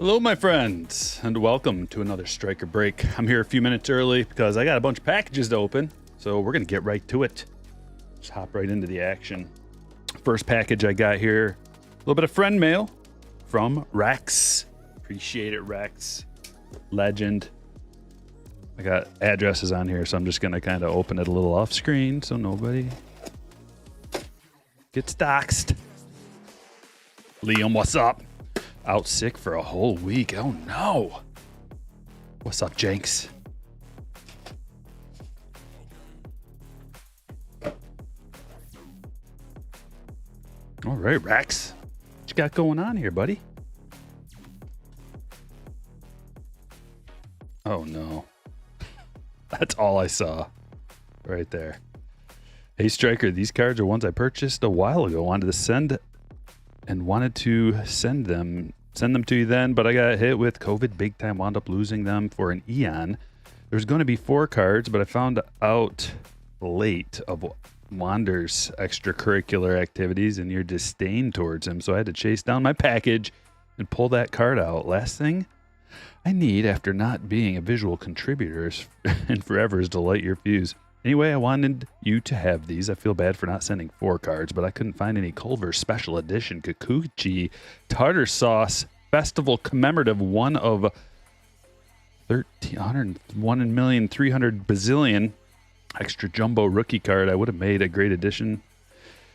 Hello, my friends, and welcome to another Stryker break. I'm here a few minutes early because I got a bunch of packages to open, so we're going to get right to it. Just hop right into the action. First package I got here, a little bit of friend mail from Rex. Appreciate it, Rex. Legend. I got addresses on here, so I'm just going to kind of open it a little off screen so nobody gets doxxed. Liam, what's up? Out sick for a whole week. Oh no. What's up, Jenks? All right, Rex. What you got going on here, buddy? Oh no. That's all I saw right there. Hey, Stryker, these cards are ones I purchased a while ago. Wanted to send them to you then, but I got hit with COVID big time, wound up losing them for an eon. There's going to be 4 cards, but I found out late of Wander's extracurricular activities and your disdain towards him, so I had to chase down my package and pull that card out. Last thing I need after not being a visual contributor and forever is to light your fuse. Anyway, I wanted you to have these. I feel bad for not sending 4 cards, but I couldn't find any Culver Special Edition Kikuchi Tartar Sauce Festival Commemorative 1 of 101 in million 300 bazillion extra jumbo rookie card. I would have made a great addition.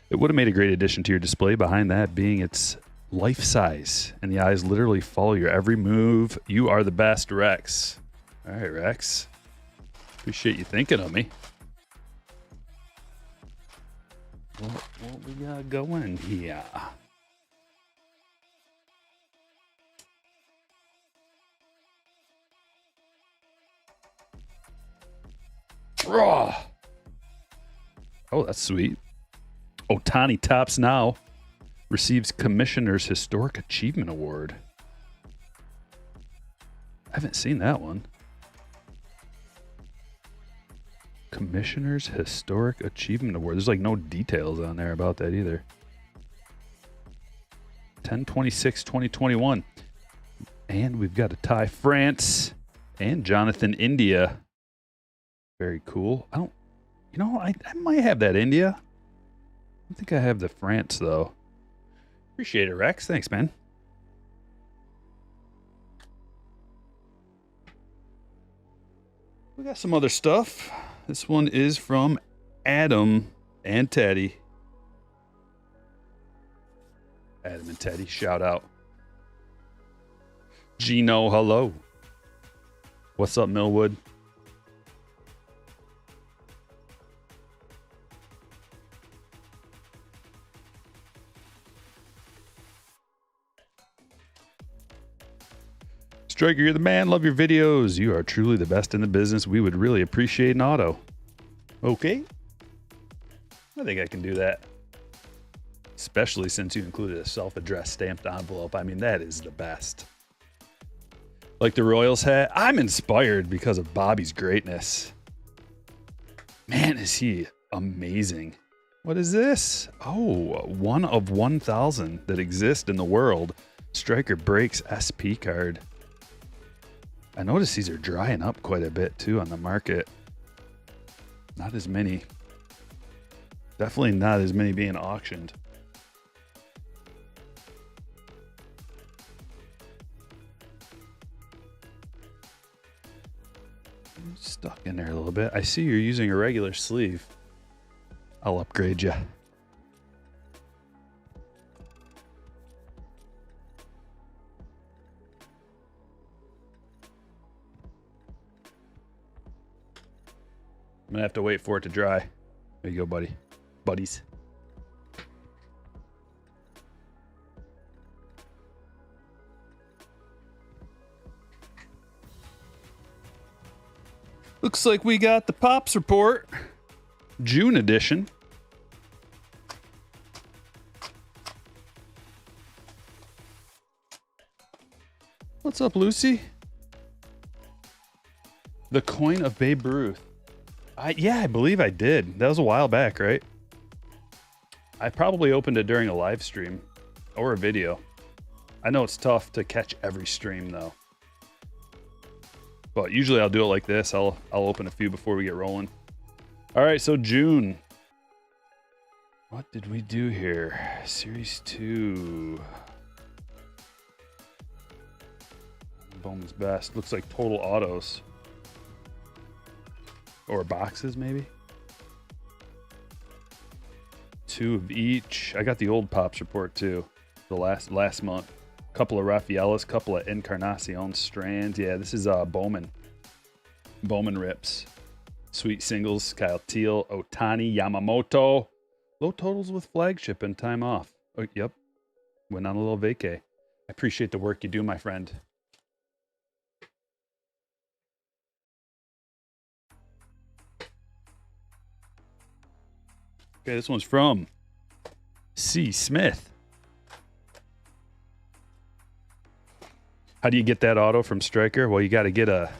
It would have made a great addition to your display, behind that being its life size and the eyes literally follow your every move. You are the best, Rex. All right, Rex. Appreciate you thinking of me. What we got going here? Raw. Oh, that's sweet. Otani TOPPS now receives Commissioner's Historic Achievement Award. I haven't seen that one. Commissioner's Historic Achievement Award. There's like no details on there about that either. 10/26/2021. And we've got a Ty France and Jonathan India. Very cool. I might have that India. I don't think I have the France though. Appreciate it, Rex. Thanks, man. We got some other stuff. This one is from Adam and Teddy. Adam and Teddy, shout out. Gino, hello. What's up, Millwood? Stryker, you're the man. Love your videos. You are truly the best in the business. We would really appreciate an auto. Okay. I think I can do that. Especially since you included a self-addressed stamped envelope. I mean, that is the best. Like the Royals hat, I'm inspired because of Bobby's greatness. Man, is he amazing. What is this? Oh, 1 of 1,000 that exist in the world. Stryker Breaks SP card. I notice these are drying up quite a bit too on the market. Not as many. Definitely not as many being auctioned. Stuck in there a little bit. I see you're using a regular sleeve. I'll upgrade you. I'm gonna have to wait for it to dry. There you go, buddy. Buddies. Looks like we got the Pops report. June edition. What's up, Lucy? The coin of Babe Ruth. Yeah, I believe I did. That was a while back, right? I probably opened it during a live stream or a video. I know it's tough to catch every stream though. But usually I'll do it like this. I'll open a few before we get rolling. All right, so June. What did we do here? Series 2. Bowman's Best. Looks like total autos. Or boxes, maybe? 2 of each. I got the old Pops report too. The last month. Couple of Rafaelas, couple of Encarnacion strands. Yeah, this is Bowman. Bowman rips. Sweet singles, Kyle Teal, Otani, Yamamoto. Low totals with flagship and time off. Oh, yep. Went on a little vacay. I appreciate the work you do, my friend. Okay, this one's from C. Smith. How do you get that auto from Stryker? Well, you got to get a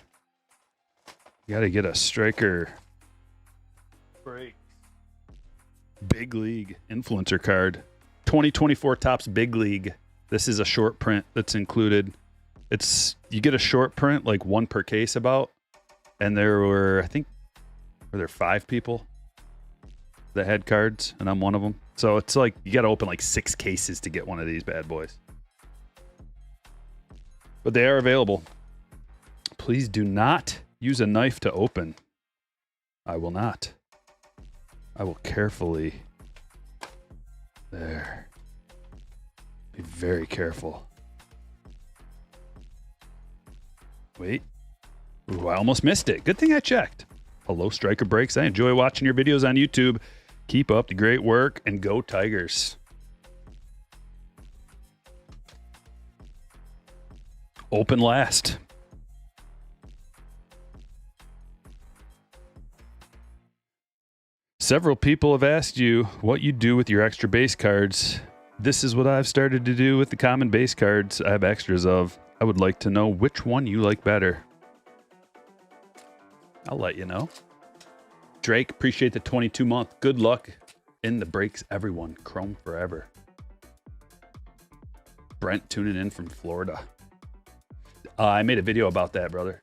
Stryker break Big League influencer card. 2024 Topps Big League. This is a short print that's included. You get a short print, like one per case about, and there were, I think, were there 5 people that had cards, and I'm one of them. So it's like you got to open like 6 cases to get one of these bad boys. But they are available. Please do not use a knife to open. I will not. I will carefully. There. Be very careful. Wait. Ooh, I almost missed it. Good thing I checked. Hello, Stryker Breaks. I enjoy watching your videos on YouTube. Keep up the great work and go Tigers. Open last. Several people have asked you what you do with your extra base cards. This is what I've started to do with the common base cards I have extras of. I would like to know which one you like better. I'll let you know. Drake, appreciate the 22-month. Good luck in the breaks, everyone. Chrome forever. Brent tuning in from Florida. I made a video about that, brother.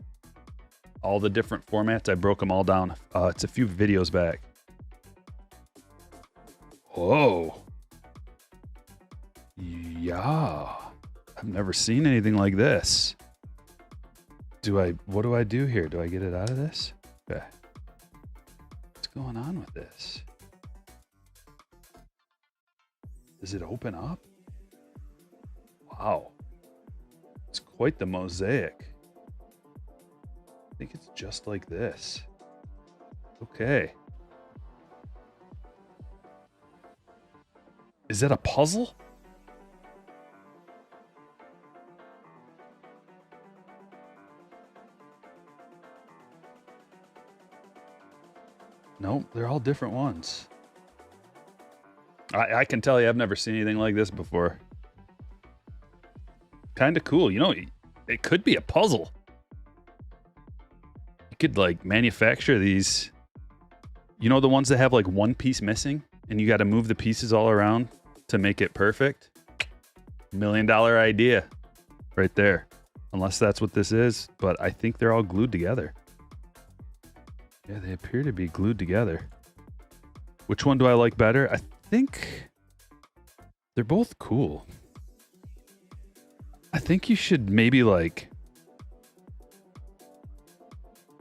All the different formats, I broke them all down. It's a few videos back. Whoa. Yeah. I've never seen anything like this. What do I do here? Do I get it out of this? Okay. What's going on with this? Does it open up? Wow. It's quite the mosaic. I think it's just like this. Okay. Is that a puzzle? Nope, they're all different ones. I can tell you I've never seen anything like this before. Kind of cool. You know, it could be a puzzle. You could like manufacture these, you know, the ones that have like one piece missing and you got to move the pieces all around to make it perfect. $1 million idea right there. Unless that's what this is, but I think they're all glued together. Yeah, they appear to be glued together. Which one do I like better? I think they're both cool. I think you should maybe like,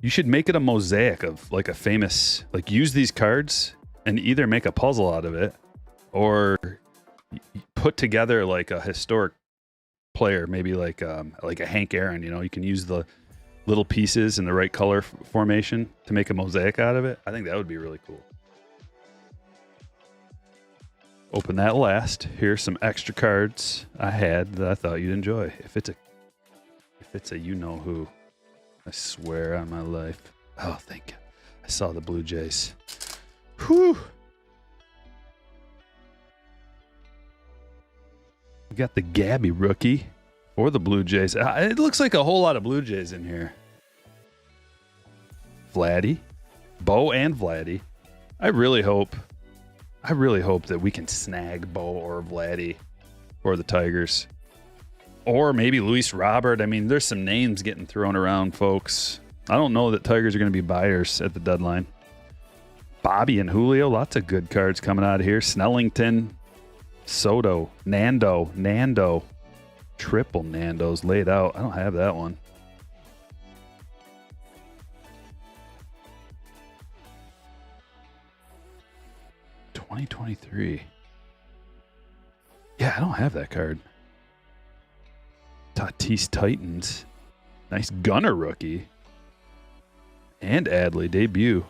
you should make it a mosaic of like a famous, like use these cards and either make a puzzle out of it or put together like a historic player, maybe like a Hank Aaron, you know, you can use the little pieces in the right color formation to make a mosaic out of it. I think that would be really cool. Open that last. Here's some extra cards I had that I thought you'd enjoy. If it's a you know who, I swear on my life. Oh, thank you. I saw the Blue Jays. Whew. We got the Gabby rookie for the Blue Jays. It looks like a whole lot of Blue Jays in here. Vladdy, Bo and Vladdy. I really hope that we can snag Bo or Vladdy for the Tigers. Or maybe Luis Robert. I mean, there's some names getting thrown around, folks. I don't know that Tigers are going to be buyers at the deadline. Bobby and Julio, lots of good cards coming out of here. Snellington, Soto, Nando. Triple Nandos laid out. I don't have that one. $2023. Yeah, I don't have that card. Tatis Titans. Nice Gunner rookie. And Adley debut.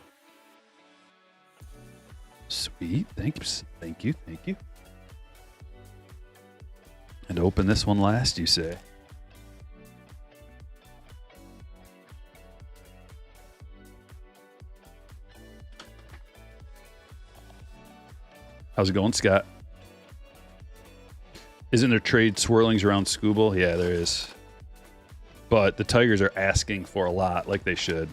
Sweet. Thanks. Thank you. And open this one last, you say? How's it going, Scott? Isn't there trade swirlings around Skubal? Yeah, there is. But the Tigers are asking for a lot, like they should.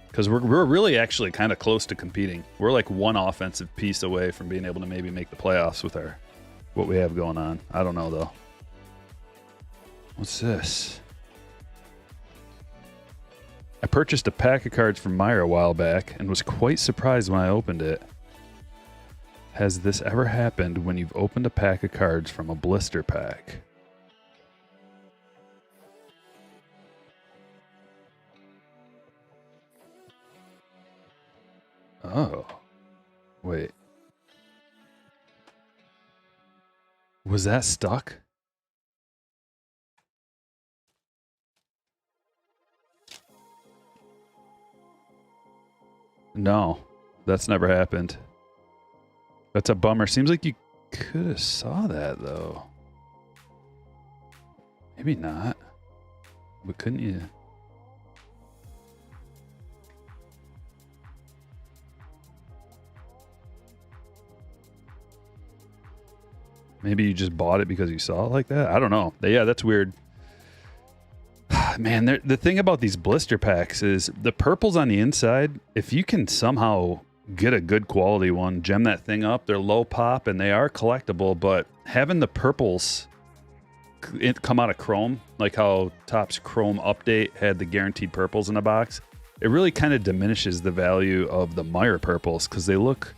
Because we're really actually kind of close to competing. We're like one offensive piece away from being able to maybe make the playoffs with what we have going on. I don't know, though. What's this? I purchased a pack of cards from Meyer a while back and was quite surprised when I opened it. Has this ever happened when you've opened a pack of cards from a blister pack? Oh. Wait. Was that stuck? No, that's never happened. That's a bummer. Seems like you could have saw that, though. Maybe not. But couldn't you? Maybe you just bought it because you saw it like that? I don't know. Yeah, that's weird. Man, the thing about these blister packs is the purples on the inside, if you can somehow get a good quality one, gem that thing up, they're low pop and they are collectible, but having the purples come out of chrome, like how TOPPS Chrome Update had the guaranteed purples in the box, it really kind of diminishes the value of the Meyer purples because they look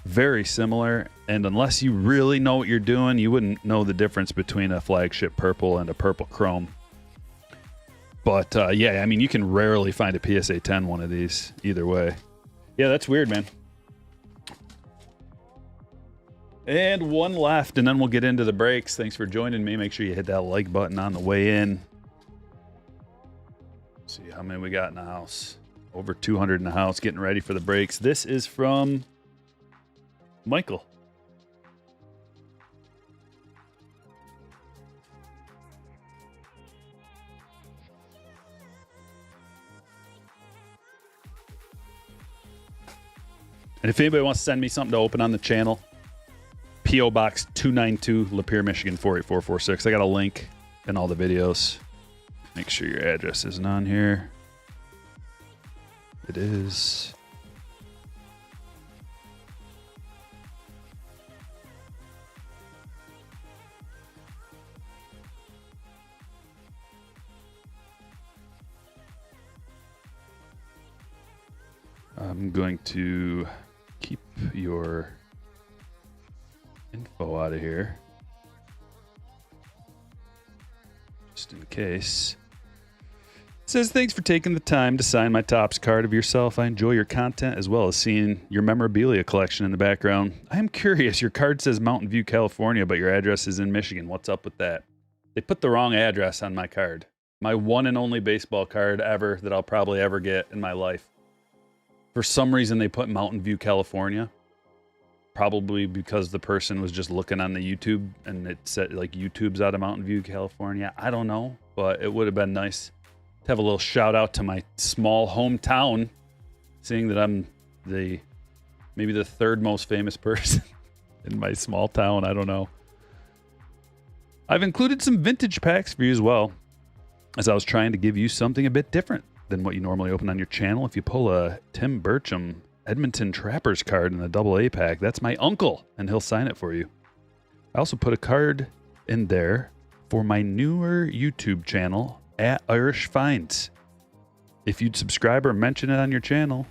very similar, and unless you really know what you're doing, you wouldn't know the difference between a flagship purple and a purple chrome. But yeah, I mean, you can rarely find a PSA 10 one of these either way. Yeah, that's weird, man. And one left, and then we'll get into the breaks. Thanks for joining me. Make sure you hit that like button on the way in. Let's see how many we got in the house. Over 200 in the house, getting ready for the breaks. This is from Michael. And if anybody wants to send me something to open on the channel, P.O. Box 292, Lapeer, Michigan 48446. I got a link in all the videos. Make sure your address isn't on here. It is. I'm going to keep your info out of here, just in case. It says, thanks for taking the time to sign my TOPPS card of yourself. I enjoy your content as well as seeing your memorabilia collection in the background. I am curious, your card says Mountain View, California, but your address is in Michigan. What's up with that? They put the wrong address on my card. My one and only baseball card ever that I'll probably ever get in my life. For some reason, they put Mountain View, California. Probably because the person was just looking on the YouTube and it said like YouTube's out of Mountain View, California. I don't know, but it would have been nice to have a little shout out to my small hometown, seeing that I'm maybe the third most famous person in my small town. I don't know. I've included some vintage packs for you as well, as I was trying to give you something a bit different than what you normally open on your channel. If you pull a Tim Burcham Edmonton Trappers card in the AA pack, that's my uncle, and he'll sign it for you. I also put a card in there for my newer YouTube channel at Irish Finds. If you'd subscribe or mention it on your channel,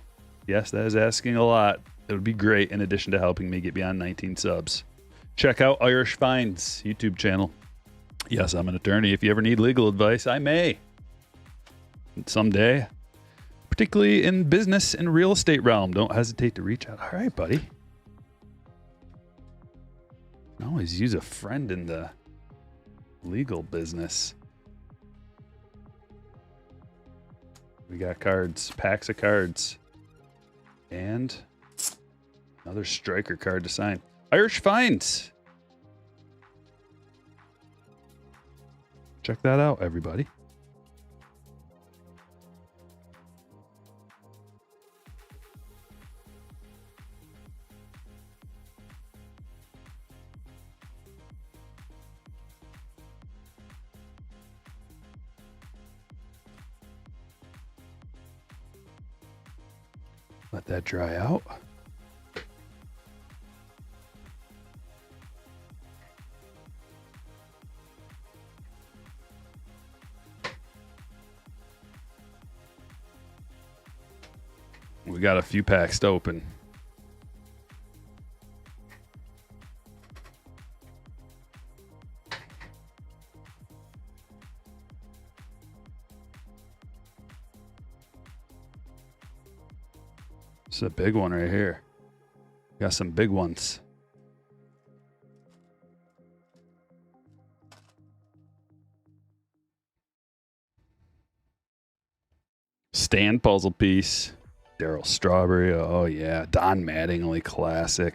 yes, that is asking a lot. It would be great in addition to helping me get beyond 19 subs. Check out Irish Finds YouTube channel. Yes, I'm an attorney. If you ever need legal advice, I may. Someday. Particularly in business and real estate realm. Don't hesitate to reach out. All right, buddy. I always use a friend in the legal business. We got cards, packs of cards, and another Stryker card to sign. Irish Finds. Check that out, everybody. Let that dry out. We got a few packs to open. This is a big one right here. Got some big ones. Stand puzzle piece. Daryl Strawberry. Oh, yeah. Don Mattingly classic.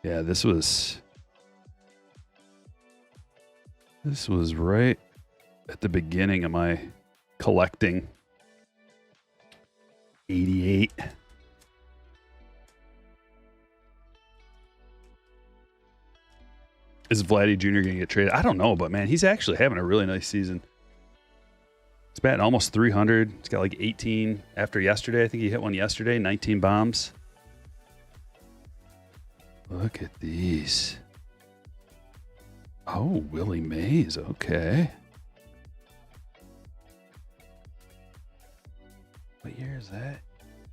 Yeah, this was right at the beginning of my collecting. 88. Is Vladdy Jr. going to get traded? I don't know, but man, he's actually having a really nice season. He's batting almost 300. He's got like 18 after yesterday. I think he hit one yesterday, 19 bombs. Look at these. Oh, Willie Mays. Okay. What year is that?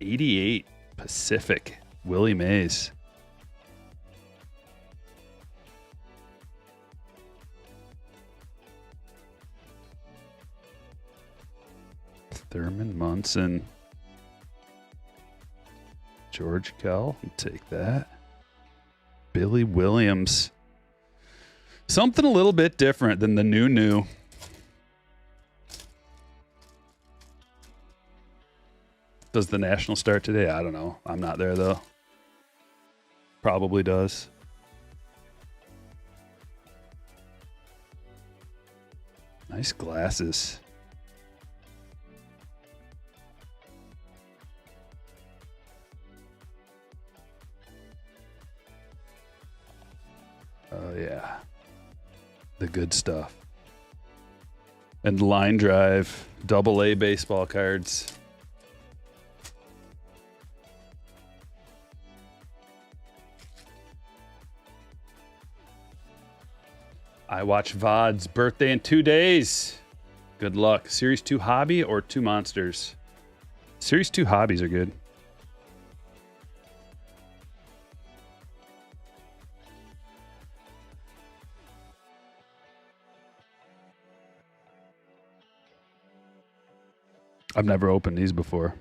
88 Pacific. Willie Mays. Thurman Munson. George Kell. Take that. Billy Williams. Something a little bit different than the new. Does the National start today? I don't know. I'm not there though. Probably does. Nice glasses. Oh, yeah. The good stuff. And line drive, AA baseball cards. I watch VOD's birthday in 2 days. Good luck. Series 2 hobby or 2 monsters? Series 2 hobbies are good. I've never opened these before.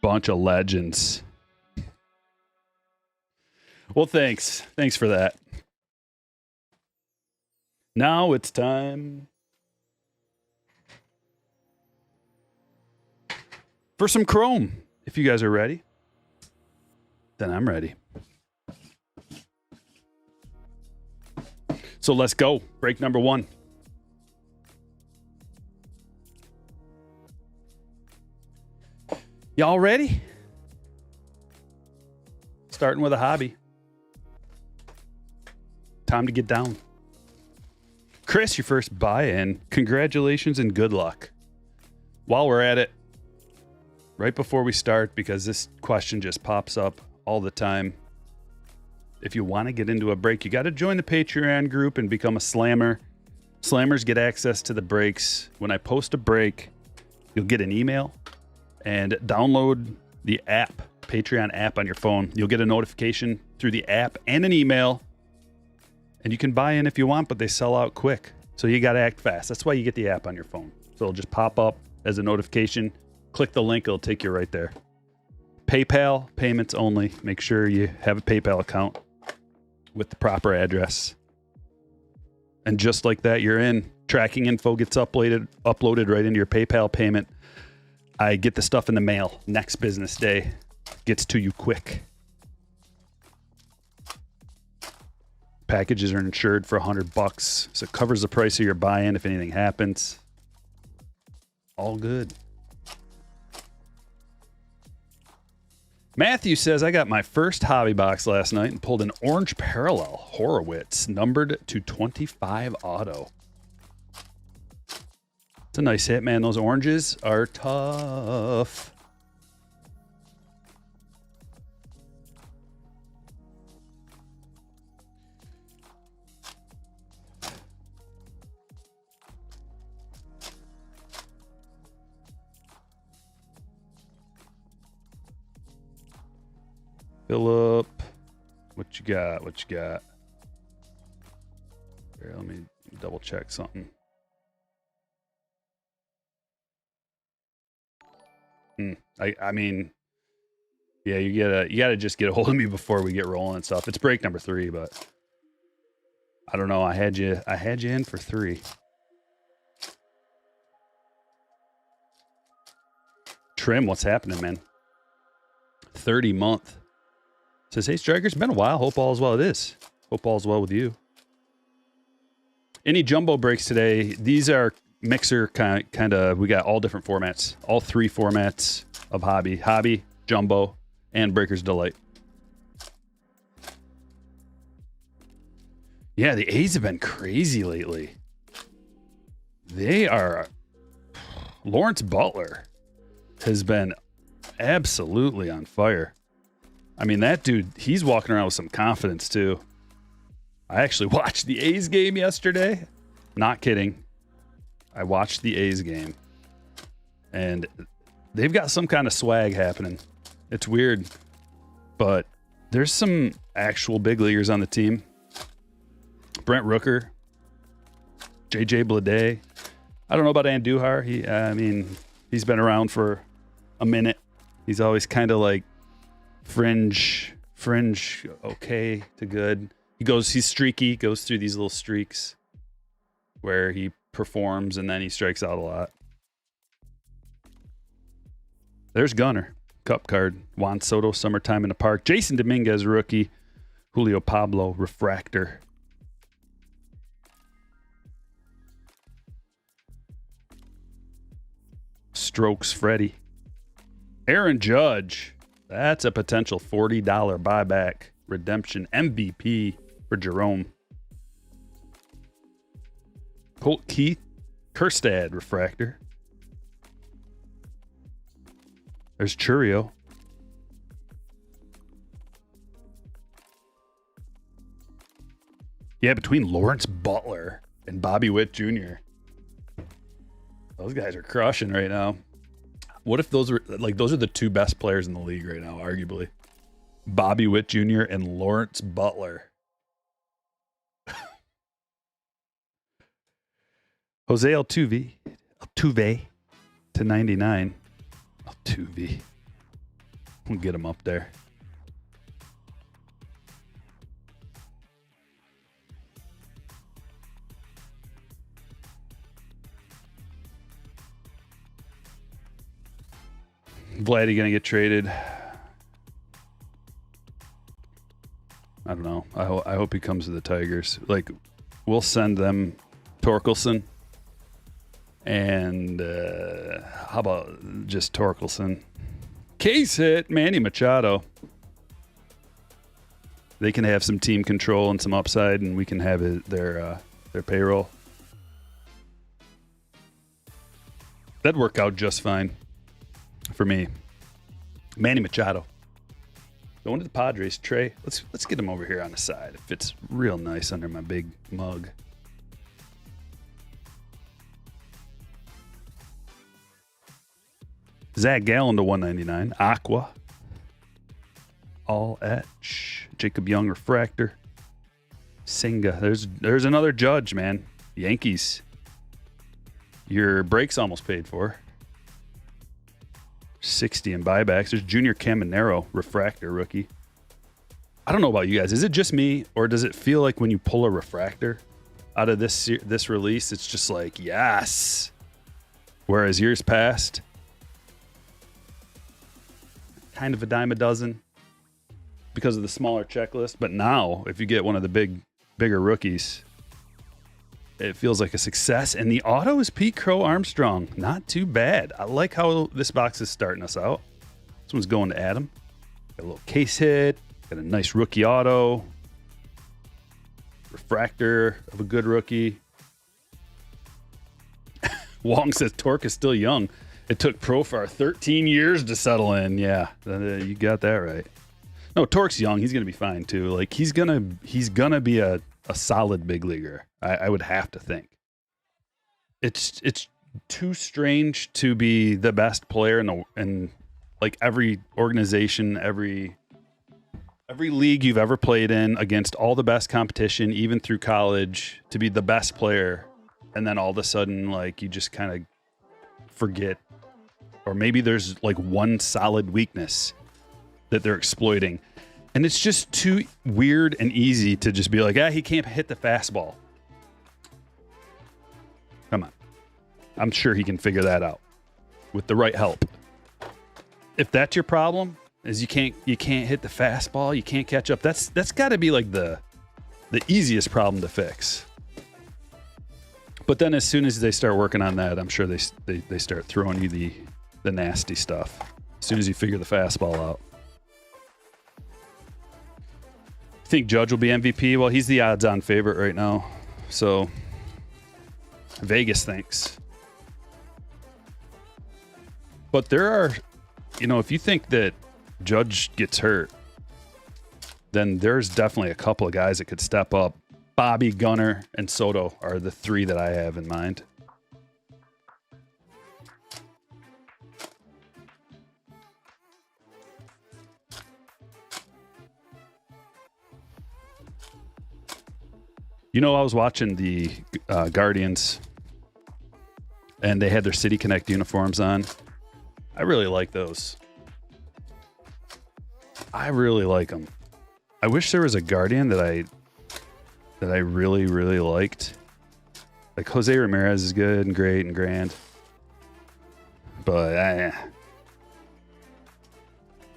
Bunch of legends. Well, thanks. Thanks for that. Now it's time for some Chrome. If you guys are ready, then I'm ready. So let's go. Break number 1. Y'all ready? Starting with a hobby. Time to get down. Chris, your first buy-in. Congratulations and good luck. While we're at it, right before we start, because this question just pops up all the time. If you want to get into a break, you got to join the Patreon group and become a slammer. Slammers get access to the breaks. When I post a break, you'll get an email and download the app, Patreon app on your phone. You'll get a notification through the app and an email. And you can buy in if you want, but they sell out quick. So you got to act fast. That's why you get the app on your phone. So it'll just pop up as a notification. Click the link. It'll take you right there. PayPal payments only. Make sure you have a PayPal account with the proper address. And just like that, you're in. Tracking info gets uploaded right into your PayPal payment. I get the stuff in the mail next business day. Gets to you quick. Packages are insured for $100, so it covers the price of your buy-in if anything happens. All good. Matthew says, I got my first hobby box last night and pulled an orange parallel Horowitz, numbered to 25 auto. It's a nice hit, man. Those oranges are tough. Philip, what you got? What you got? Here, let me double check something. I mean, yeah, you gotta just get a hold of me before we get rolling and stuff. It's break number 3, but I don't know. I had you in for 3. Trim, what's happening, man? 30 month. Says, hey, Stryker, it's been a while. Hope all is well. It is. Hope all is well with you. Any jumbo breaks today? These are mixer kind of. We got all different formats. All 3 formats of hobby, jumbo, and Breaker's Delight. Yeah, the A's have been crazy lately. They are. Lawrence Butler has been absolutely on fire. I mean, that dude, he's walking around with some confidence, too. I actually watched the A's game yesterday. Not kidding. I watched the A's game. And they've got some kind of swag happening. It's weird. But there's some actual big leaguers on the team. Brent Rooker. JJ Bleday. I don't know about Andujar. He's been around for a minute. He's always kind of like fringe, okay to good. He's streaky, goes through these little streaks where he performs and then he strikes out a lot. There's Gunner, Cup card. Juan Soto, Summertime in the Park. Jason Dominguez, rookie. Julio Pablo, refractor. Strokes, Freddie. Aaron Judge. That's a potential $40 buyback redemption MVP for Jerome. Colt Keith, Kerstad, refractor. There's Churio. Yeah, between Lawrence Butler and Bobby Witt Jr. Those guys are crushing right now. What if those are the 2 best players in the league right now, arguably? Bobby Witt Jr. and Lawrence Butler. Jose Altuve to 99. Altuve. We'll get him up there. Vladdy gonna get traded. I don't know. I hope he comes to the Tigers. Like, we'll send them Torkelson. And how about just Torkelson? Case hit, Manny Machado. They can have some team control and some upside, and we can have their payroll. That'd work out just fine for me. Manny Machado. Going to the Padres, Trey. Let's get him over here on the side. It fits real nice under my big mug. Zach Gallen to 199. Aqua. All etch. Jacob Young refractor. Senga. There's another Judge, man. Yankees. Your break's almost paid for. 60 in buybacks. There's Junior Caminero, refractor rookie. I don't know about you guys. Is it just me, or does it feel like when you pull a refractor out of this release, it's just like, yes. Whereas years past, kind of a dime a dozen because of the smaller checklist. But now, if you get one of the bigger rookies, it feels like a success. And the auto is Pete Crow Armstrong. Not too bad. I like how this box is starting us out. This one's going to Adam. Got a little case hit. Got a nice rookie auto. Refractor of a good rookie. Wong says Torque is still young. It took Profar 13 years to settle in. Yeah, you got that right. No, Torque's young. He's going to be fine too. Like he's gonna be a solid big leaguer. I would have to think. It's too strange to be the best player in like every organization, every league you've ever played in, against all the best competition, even through college, to be the best player, and then all of a sudden, like, you just kind of forget, or maybe there's like one solid weakness that they're exploiting, and it's just too weird and easy to just be like, he can't hit the fastball. Come on. I'm sure he can figure that out with the right help. If that's your problem, is you can't hit the fastball, you can't catch up. That's got to be like the easiest problem to fix. But then as soon as they start working on that, I'm sure they start throwing you the nasty stuff. As soon as you figure the fastball out. Think Judge will be MVP? Well, he's the odds-on favorite right now. So Vegas thinks. But there are, if you think that Judge gets hurt, then there's definitely a couple of guys that could step up. Bobby, Gunnar, and Soto are the three that I have in mind. I was watching the Guardians, and they had their City Connect uniforms on. I really like those. I really like them. I wish there was a Guardian that I really, really liked. Like Jose Ramirez is good and great and grand. But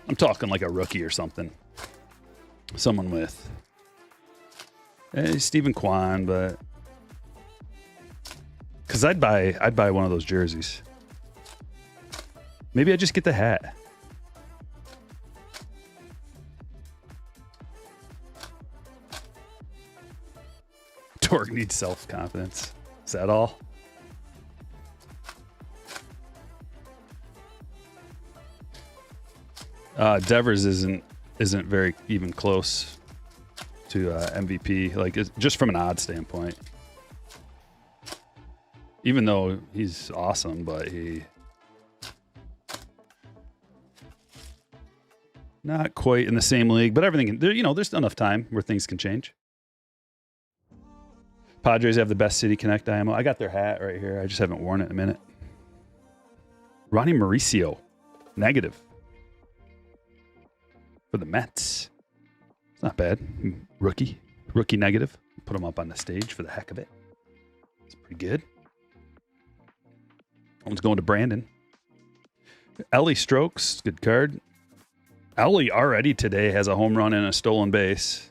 I'm talking like a rookie or something. Someone with Stephen Kwan, but because I'd buy one of those jerseys. Maybe I just get the hat. Torque needs self-confidence. Is that all? Devers isn't very even close to MVP. Like, just from an odd standpoint. Even though he's awesome, but he not quite in the same league. But everything, there's enough time where things can change. Padres have the best City Connect IMO. I got their hat right here. I just haven't worn it in a minute. Ronnie Mauricio, negative. For the Mets. It's not bad. Rookie negative. Put him up on the stage for the heck of it. It's pretty good. One's going to Brandon. Ellie Strokes, good card. Ellie already today has a home run and a stolen base.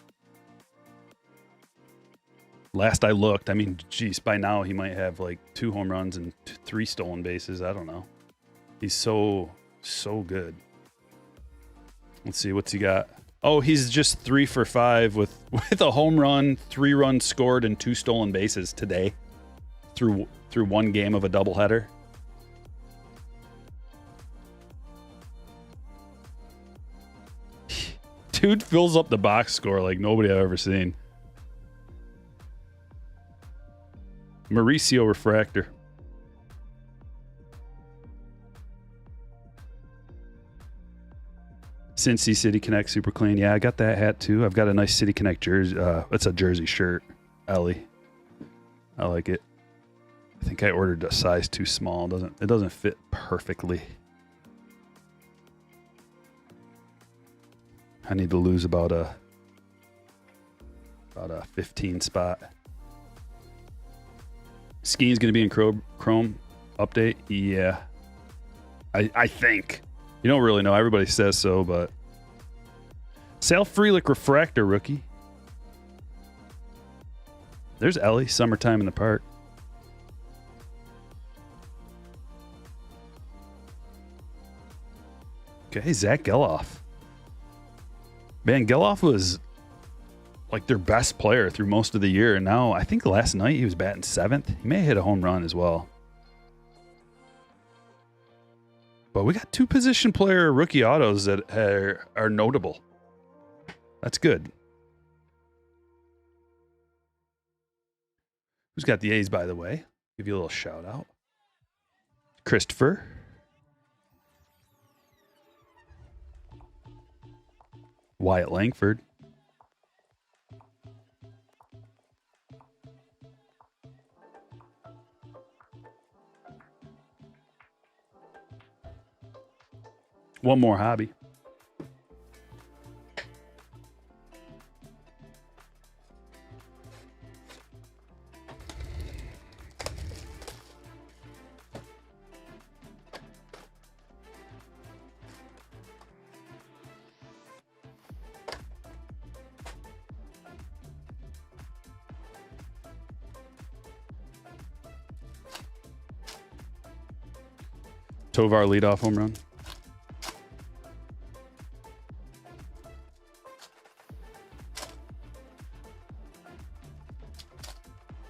Last I looked, by now he might have like 2 home runs and 3 stolen bases. I don't know. He's so good. Let's see, what's he got? Oh, he's just 3 for 5 with a home run, 3 runs scored, and 2 stolen bases today through one game of a doubleheader. Dude fills up the box score like nobody I've ever seen. Mauricio Refractor. Cincy City Connect Super Clean. Yeah, I got that hat too. I've got a nice City Connect jersey. It's a jersey shirt. Ellie. I like it. I think I ordered a size too small. It doesn't fit perfectly. I need to lose about a 15 spot. Skiing's going to be in Chrome update. Yeah. I think. You don't really know. Everybody says so, but Sal Frelick Refractor rookie. There's Ellie. Summertime in the park. Okay, Zach Geloff. Man, Geloff was like their best player through most of the year. And now I think last night he was batting 7th. He may have hit a home run as well. But we got 2 position player rookie autos that are notable. That's good. Who's got the A's, by the way? Give you a little shout out. Christopher. Wyatt Langford. One more hobby. Tovar leadoff home run.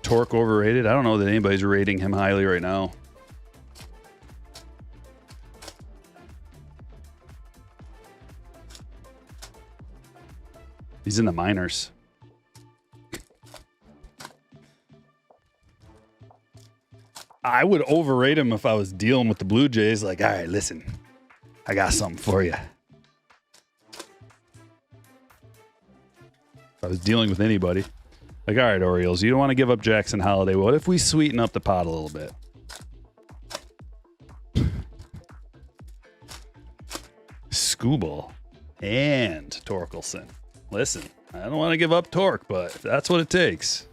Torque overrated. I don't know that anybody's rating him highly right now. He's in the minors. I would overrate him if I was dealing with the Blue Jays. Like, all right, listen, I got something for you. If I was dealing with anybody. Like, all right, Orioles, you don't want to give up Jackson Holiday. What if we sweeten up the pot a little bit? Skubal and Torkelson. Listen, I don't want to give up Torque, but if that's what it takes.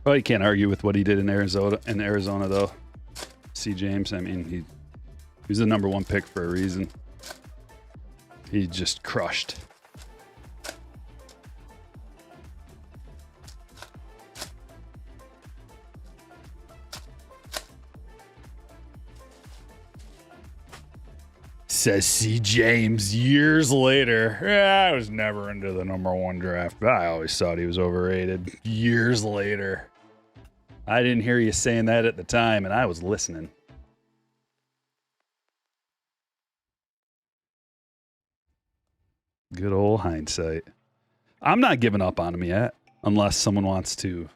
Well, you can't argue with what he did in Arizona, though. C. James, I mean, he was the #1 pick for a reason. He just crushed. Says C. James years later. I was never into the #1 draft, but I always thought he was overrated. Years later. I didn't hear you saying that at the time, and I was listening. Good old hindsight. I'm not giving up on him yet, unless someone wants to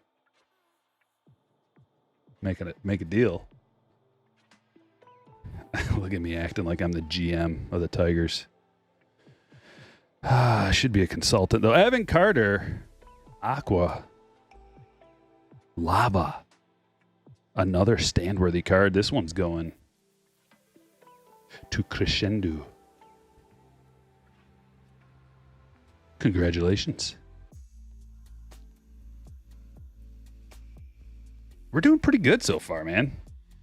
make a deal. Look at me acting like I'm the GM of the Tigers. I should be a consultant, though. Evan Carter. Aqua. Lava. Another stand-worthy card. This one's going to Crescendo. Congratulations. We're doing pretty good so far, man.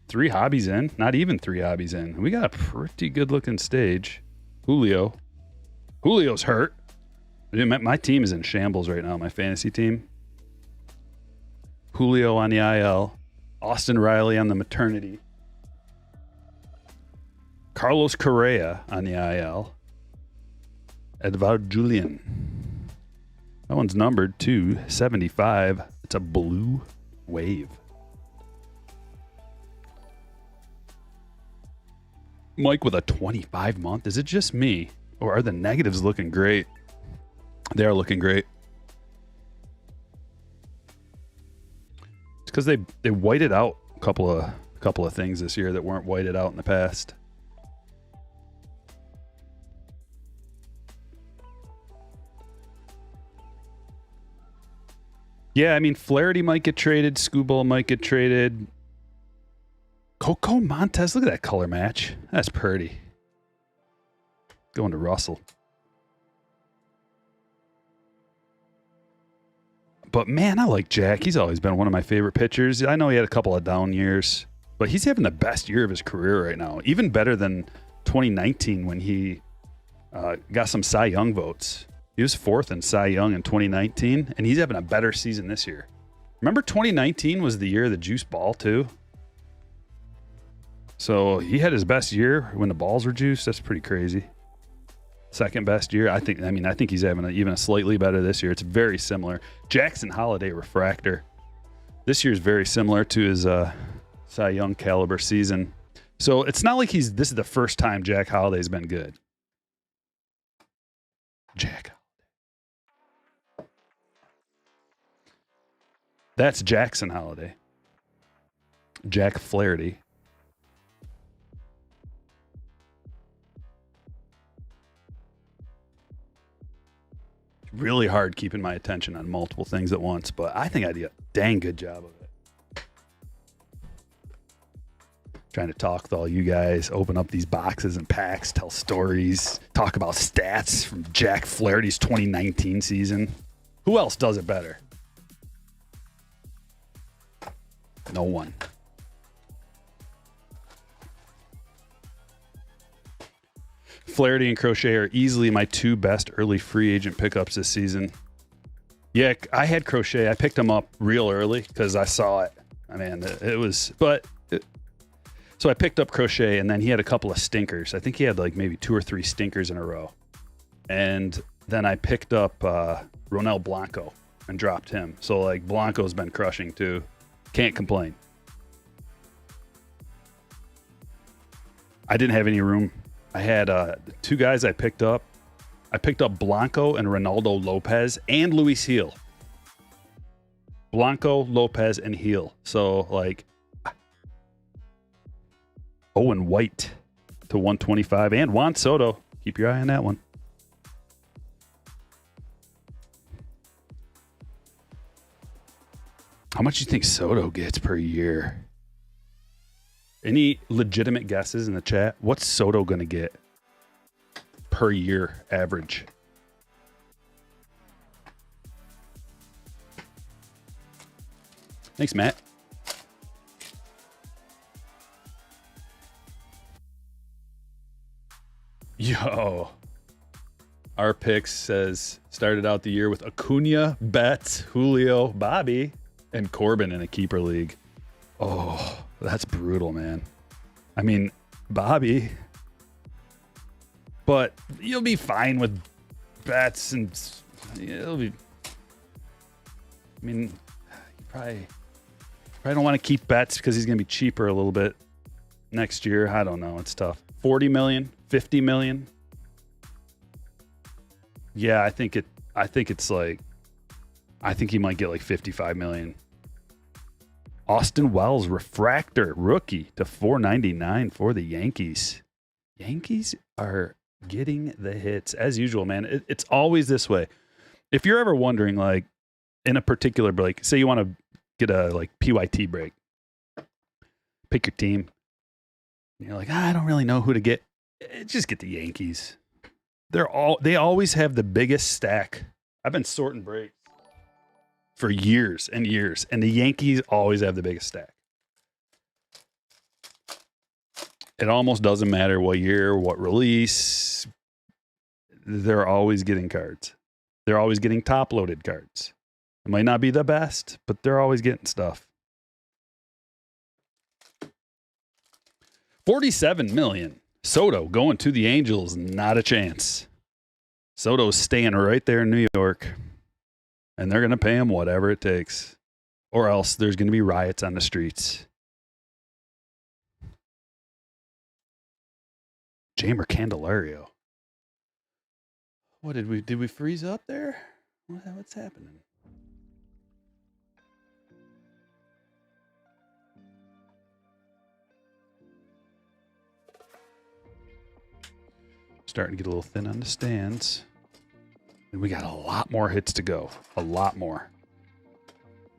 3 hobbies in. Not even 3 hobbies in. We got a pretty good-looking stage. Julio's hurt. My team is in shambles right now, my fantasy team. Julio on the IL. Austin Riley on the maternity. Carlos Correa on the IL. Edvard Julian. That one's numbered 275. It's a blue wave. Mike with a 25-month. Is it just me? Or are the negatives looking great? They are looking great. It's because they whited out a couple of things this year that weren't whited out in the past. Yeah, I mean, Flaherty might get traded. Scuball might get traded. Coco Montez, look at that color match. That's pretty. Going to Russell. But man, I like Jack. He's always been one of my favorite pitchers. I know he had a couple of down years, but he's having the best year of his career right now. Even better than 2019 when he got some Cy Young votes. He was 4th in Cy Young in 2019, and he's having a better season this year. Remember 2019 was the year of the juice ball too? So he had his best year when the balls were juiced. That's pretty crazy. Second best year. I think he's having even a slightly better this year. It's very similar. Jackson Holiday refractor. This year's very similar to his Cy Young caliber season. So it's not like this is the first time Jack Holiday's been good. Jack. That's Jackson Holiday. Jack Flaherty. Really hard keeping my attention on multiple things at once, but I think I did a dang good job of it. Trying to talk with all you guys, open up these boxes and packs, tell stories, talk about stats from Jack Flaherty's 2019 season. Who else does it better? No one. Flaherty and Crochet are easily my 2 best early free agent pickups this season. Yeah, I had Crochet. I picked him up real early because I saw it. I mean, so I picked up Crochet, and then he had a couple of stinkers. I think he had like maybe 2 or 3 stinkers in a row. And then I picked up Ronel Blanco and dropped him. So like Blanco's been crushing too. Can't complain. I didn't have any room. I had 2 guys I picked up. I picked up Blanco and Ronaldo Lopez and Luis Gil. Blanco, Lopez, and Gil. So like Owen White to 125 and Juan Soto. Keep your eye on that one. How much do you think Soto gets per year? Any legitimate guesses in the chat? What's Soto going to get per year average? Thanks, Matt. Yo. Our picks says started out the year with Acuna, Betts, Julio, Bobby, and Corbin in a keeper league. Oh, that's brutal, man. I mean, Bobby, but you'll be fine with Betts, and it'll be. I mean, you probably don't want to keep Betts because he's going to be cheaper a little bit next year. I don't know. It's tough. 40 million, 50 million. Yeah, I think it's like, I think he might get like 55 million. Austin Wells, refractor, rookie to 499 for the Yankees. Yankees are getting the hits as usual, man. It's always this way. If you're ever wondering, like in a particular break, say you want to get a like PYT break, pick your team. You're like, I don't really know who to get. Just get the Yankees. They always have the biggest stack. I've been sorting breaks for years and years, and the Yankees always have the biggest stack. It almost doesn't matter what year, what release. They're always getting cards. They're always getting top-loaded cards. It might not be the best, but they're always getting stuff. 47 million. Soto going to the Angels, not a chance. Soto's staying right there in New York, and they're going to pay him whatever it takes, or else there's going to be riots on the streets. Jamer Candelario. What did we freeze up there? What's happening? Starting to get a little thin on the stands. And we got a lot more hits to go. A lot more.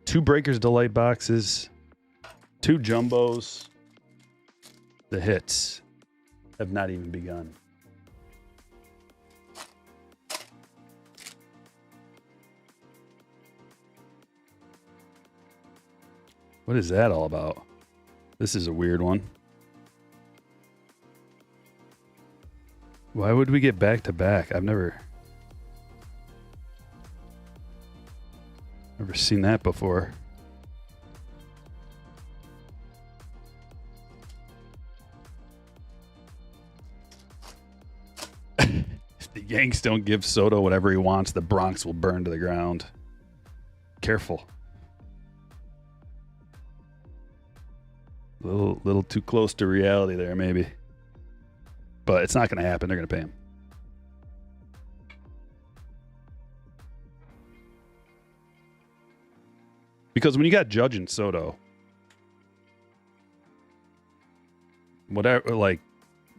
2 Breakers Delight boxes. 2 Jumbos. The hits have not even begun. What is that all about? This is a weird one. Why would we get back to back? I've never seen that before. If the Yanks don't give Soto whatever he wants, the Bronx will burn to the ground. Careful. A little too close to reality there, maybe. But it's not going to happen. They're going to pay him. Because when you got Judge and Soto, whatever, like,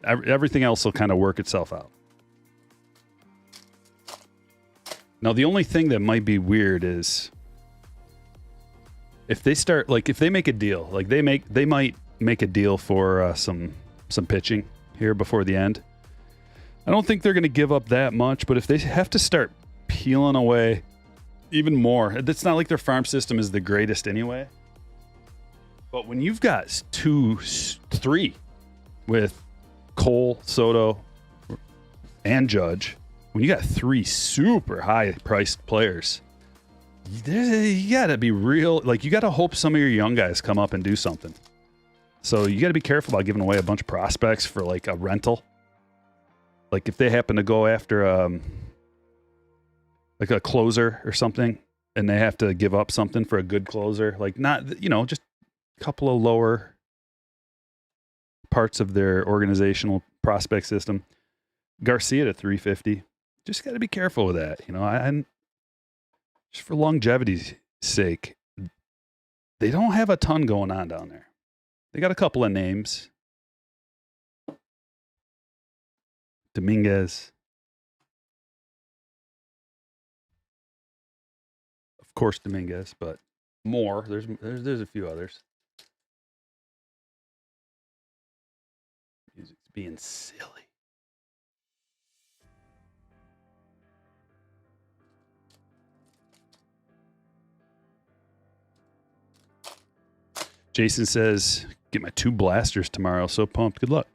everything else will kind of work itself out. Now, the only thing that might be weird is if they start, like, if they make a deal, like they might make a deal for some pitching here before the end. I don't think they're going to give up that much, but if they have to start peeling away even more, it's not like their farm system is the greatest anyway. But when you've got 3 with Cole, Soto, and Judge, when you got 3 super high-priced players, you got to be real. Like, you got to hope some of your young guys come up and do something. So you got to be careful about giving away a bunch of prospects for, like, a rental. Like, if they happen to go after like a closer or something, and they have to give up something for a good closer, like, not, just a couple of lower parts of their organizational prospect system. Garcia to 350. Just got to be careful with that. And just for longevity's sake, they don't have a ton going on down there. They got a couple of names. Dominguez. Of course, Dominguez, but more. There's a few others. Music's being silly. Jason says, get my 2 blasters tomorrow. So pumped. Good luck.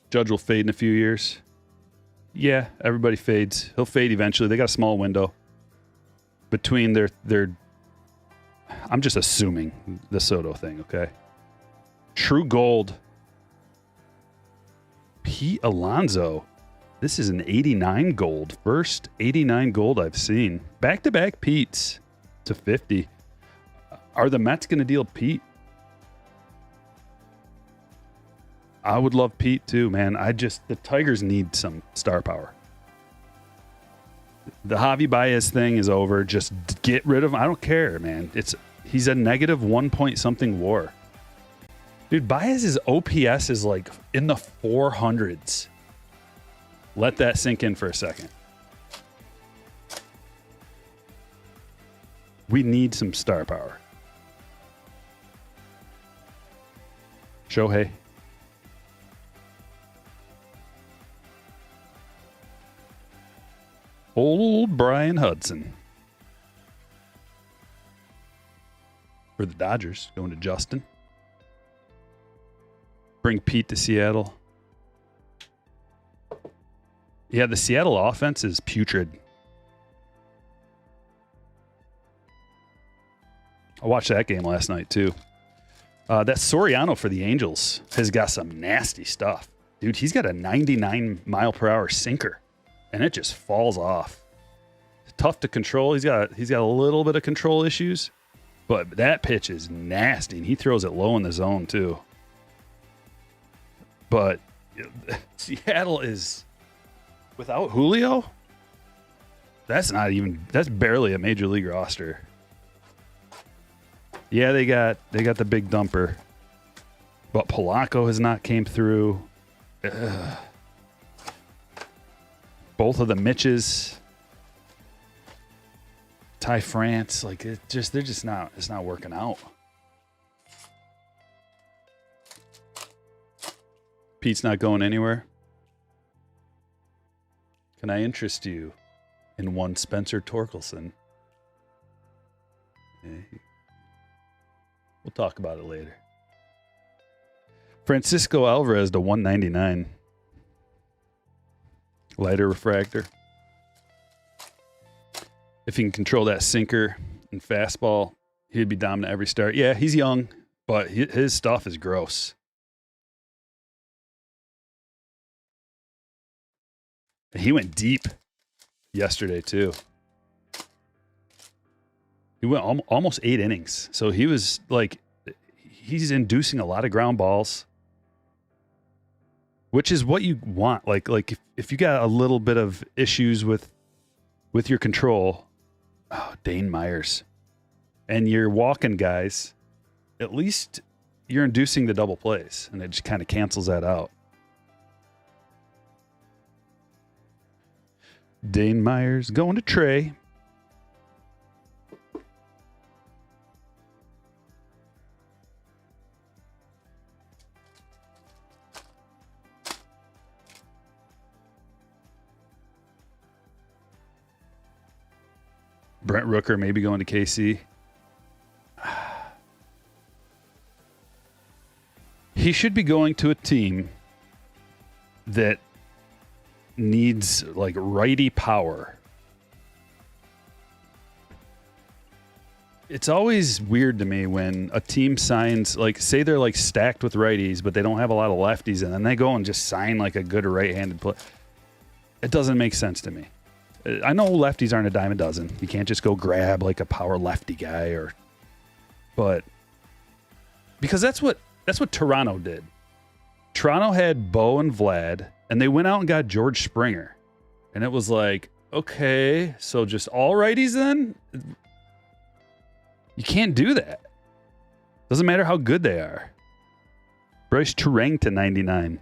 Judge will fade in a few years. Yeah, everybody fades. He'll fade eventually. They got a small window between their I'm just assuming the Soto thing, okay? True Gold. Pete Alonso. This is an 89 gold. First 89 gold I've seen. Back-to-back Pete's to 50. Are the Mets going to deal Pete? I would love Pete too, man. The Tigers need some star power. The Javi Baez thing is over. Just get rid of him. I don't care, man. He's a negative 1 point something WAR. Dude, Baez's OPS is like in the 400s. Let that sink in for a second. We need some star power. Shohei. Old Brian Hudson. For the Dodgers, going to Justin. Bring Pete to Seattle. Yeah, the Seattle offense is putrid. I watched that game last night, too. That Soriano for the Angels has got some nasty stuff. Dude, he's got a 99-mile-per-hour sinker, and it just falls off. Tough to control. He's got a little bit of control issues, but that pitch is nasty, and he throws it low in the zone too. But Seattle is without Julio. That's barely a major league roster. Yeah, they got the big dumper, but Polanco has not came through. Ugh. Both of the Mitches, Ty France, like it's not working out. Pete's not going anywhere. Can I interest you in one Spencer Torkelson? We'll talk about it later. Francisco Alvarez to 199. Lighter refractor. If he can control that sinker and fastball, he'd be dominant every start. Yeah, he's young, but his stuff is gross. He went deep yesterday, too. He went almost 8 innings. So he was like, he's inducing a lot of ground balls, which is what you want. Like if you got a little bit of issues with your control, Dane Myers, and you're walking guys, at least you're inducing the double plays, and it just kind of cancels that out. Dane Myers going to Trey. Brent Rooker maybe going to KC. He should be going to a team that needs like righty power. It's always weird to me when a team signs, like, say they're like stacked with righties, but they don't have a lot of lefties, and then they go and just sign like a good right-handed player. It doesn't make sense to me. I know lefties aren't a dime a dozen. You can't just go grab like a power lefty guy, but because that's what Toronto did. Toronto had Bo and Vlad, and they went out and got George Springer, and it was like, okay, so just all righties then? You can't do that. Doesn't matter how good they are. Bryce Turang to 99.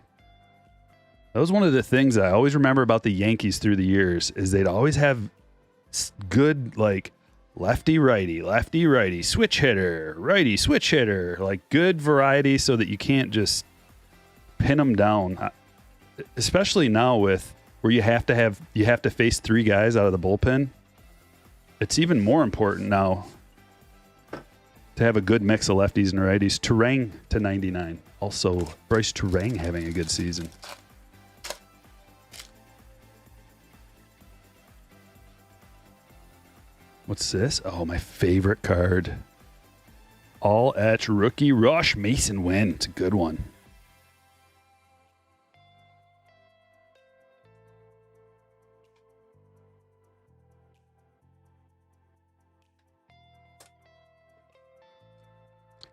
That was one of the things I always remember about the Yankees through the years, is they'd always have good, like, lefty-righty, switch hitter, righty, switch hitter, like good variety so that you can't just pin them down. Especially now with where you have to face 3 guys out of the bullpen. It's even more important now to have a good mix of lefties and righties. Turang to 99. Also, Bryce Turang having a good season. What's this? Oh, my favorite card. All etch rookie rush Mason Wynn. It's a good one.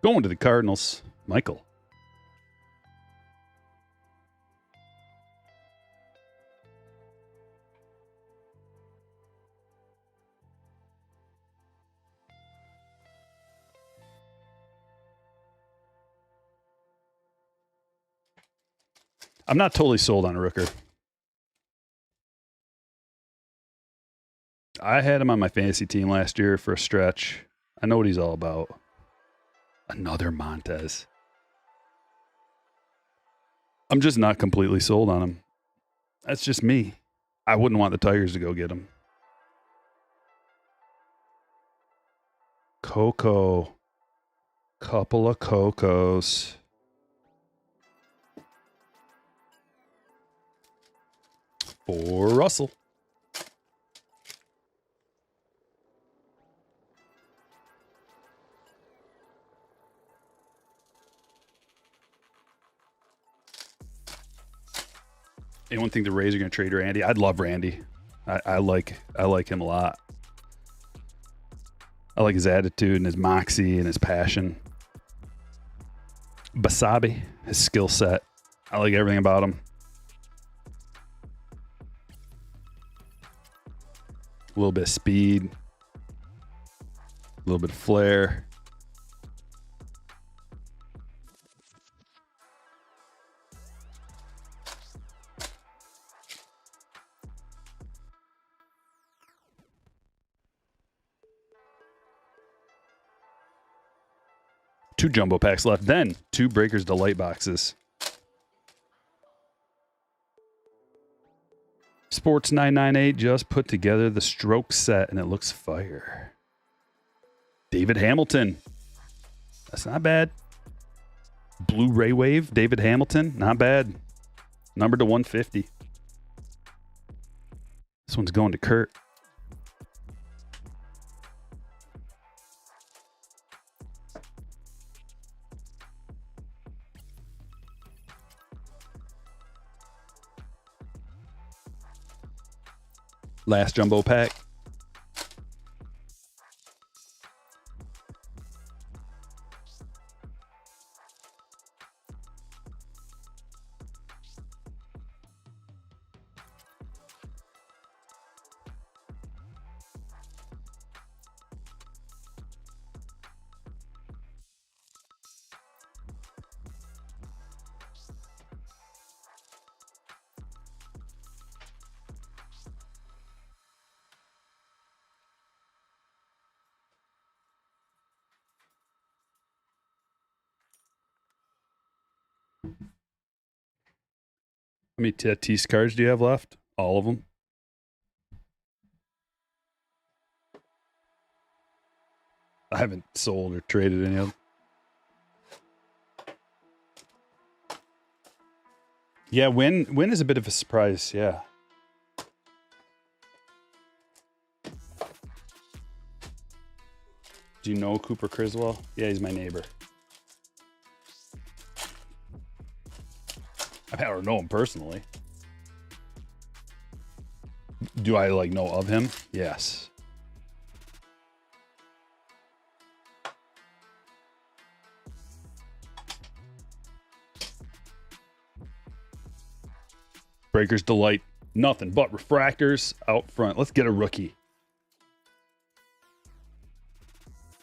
Going to the Cardinals, Michael. I'm not totally sold on Rooker. I had him on my fantasy team last year for a stretch. I know what he's all about. Another Montez. I'm just not completely sold on him. That's just me. I wouldn't want the Tigers to go get him. Coco. Couple of Cocos. For Russell. Anyone think the Rays are going to trade Randy? I'd love Randy. I like him a lot. I like his attitude and his moxie and his passion. Basabe, his skill set. I like everything about him. A little bit of speed. A little bit of flair. Two jumbo packs left, then 2 Breakers Delight boxes. Sports 998 just put together the stroke set, and it looks fire. David Hamilton. That's not bad. Blu-ray Wave, David Hamilton. Not bad. Numbered to 150. This one's going to Kurt. Last jumbo pack. How many Tatis cards do you have left? All of them? I haven't sold or traded any of them. Yeah, win is a bit of a surprise, yeah. Do you know Cooper Criswell? Yeah, he's my neighbor. I don't know him personally. Do I know of him? Yes. Breakers Delight. Nothing but refractors out front. Let's get a rookie.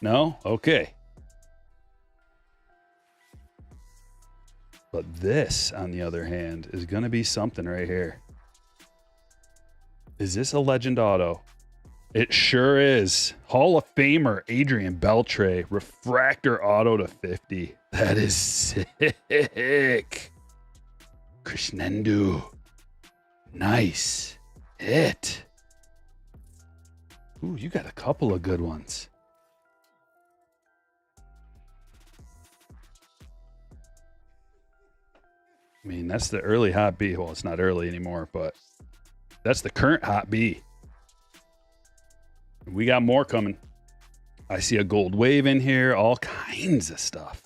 No? Okay. But this, on the other hand, is going to be something right here. Is this a legend auto? It sure is. Hall of Famer Adrian Beltre. Refractor auto to 50. That is sick. Krishnendu. Nice. Hit. Ooh, you got a couple of good ones. I mean, that's the early hot B. Well, it's not early anymore, but that's the current hot B. We got more coming. I see a gold wave in here, all kinds of stuff.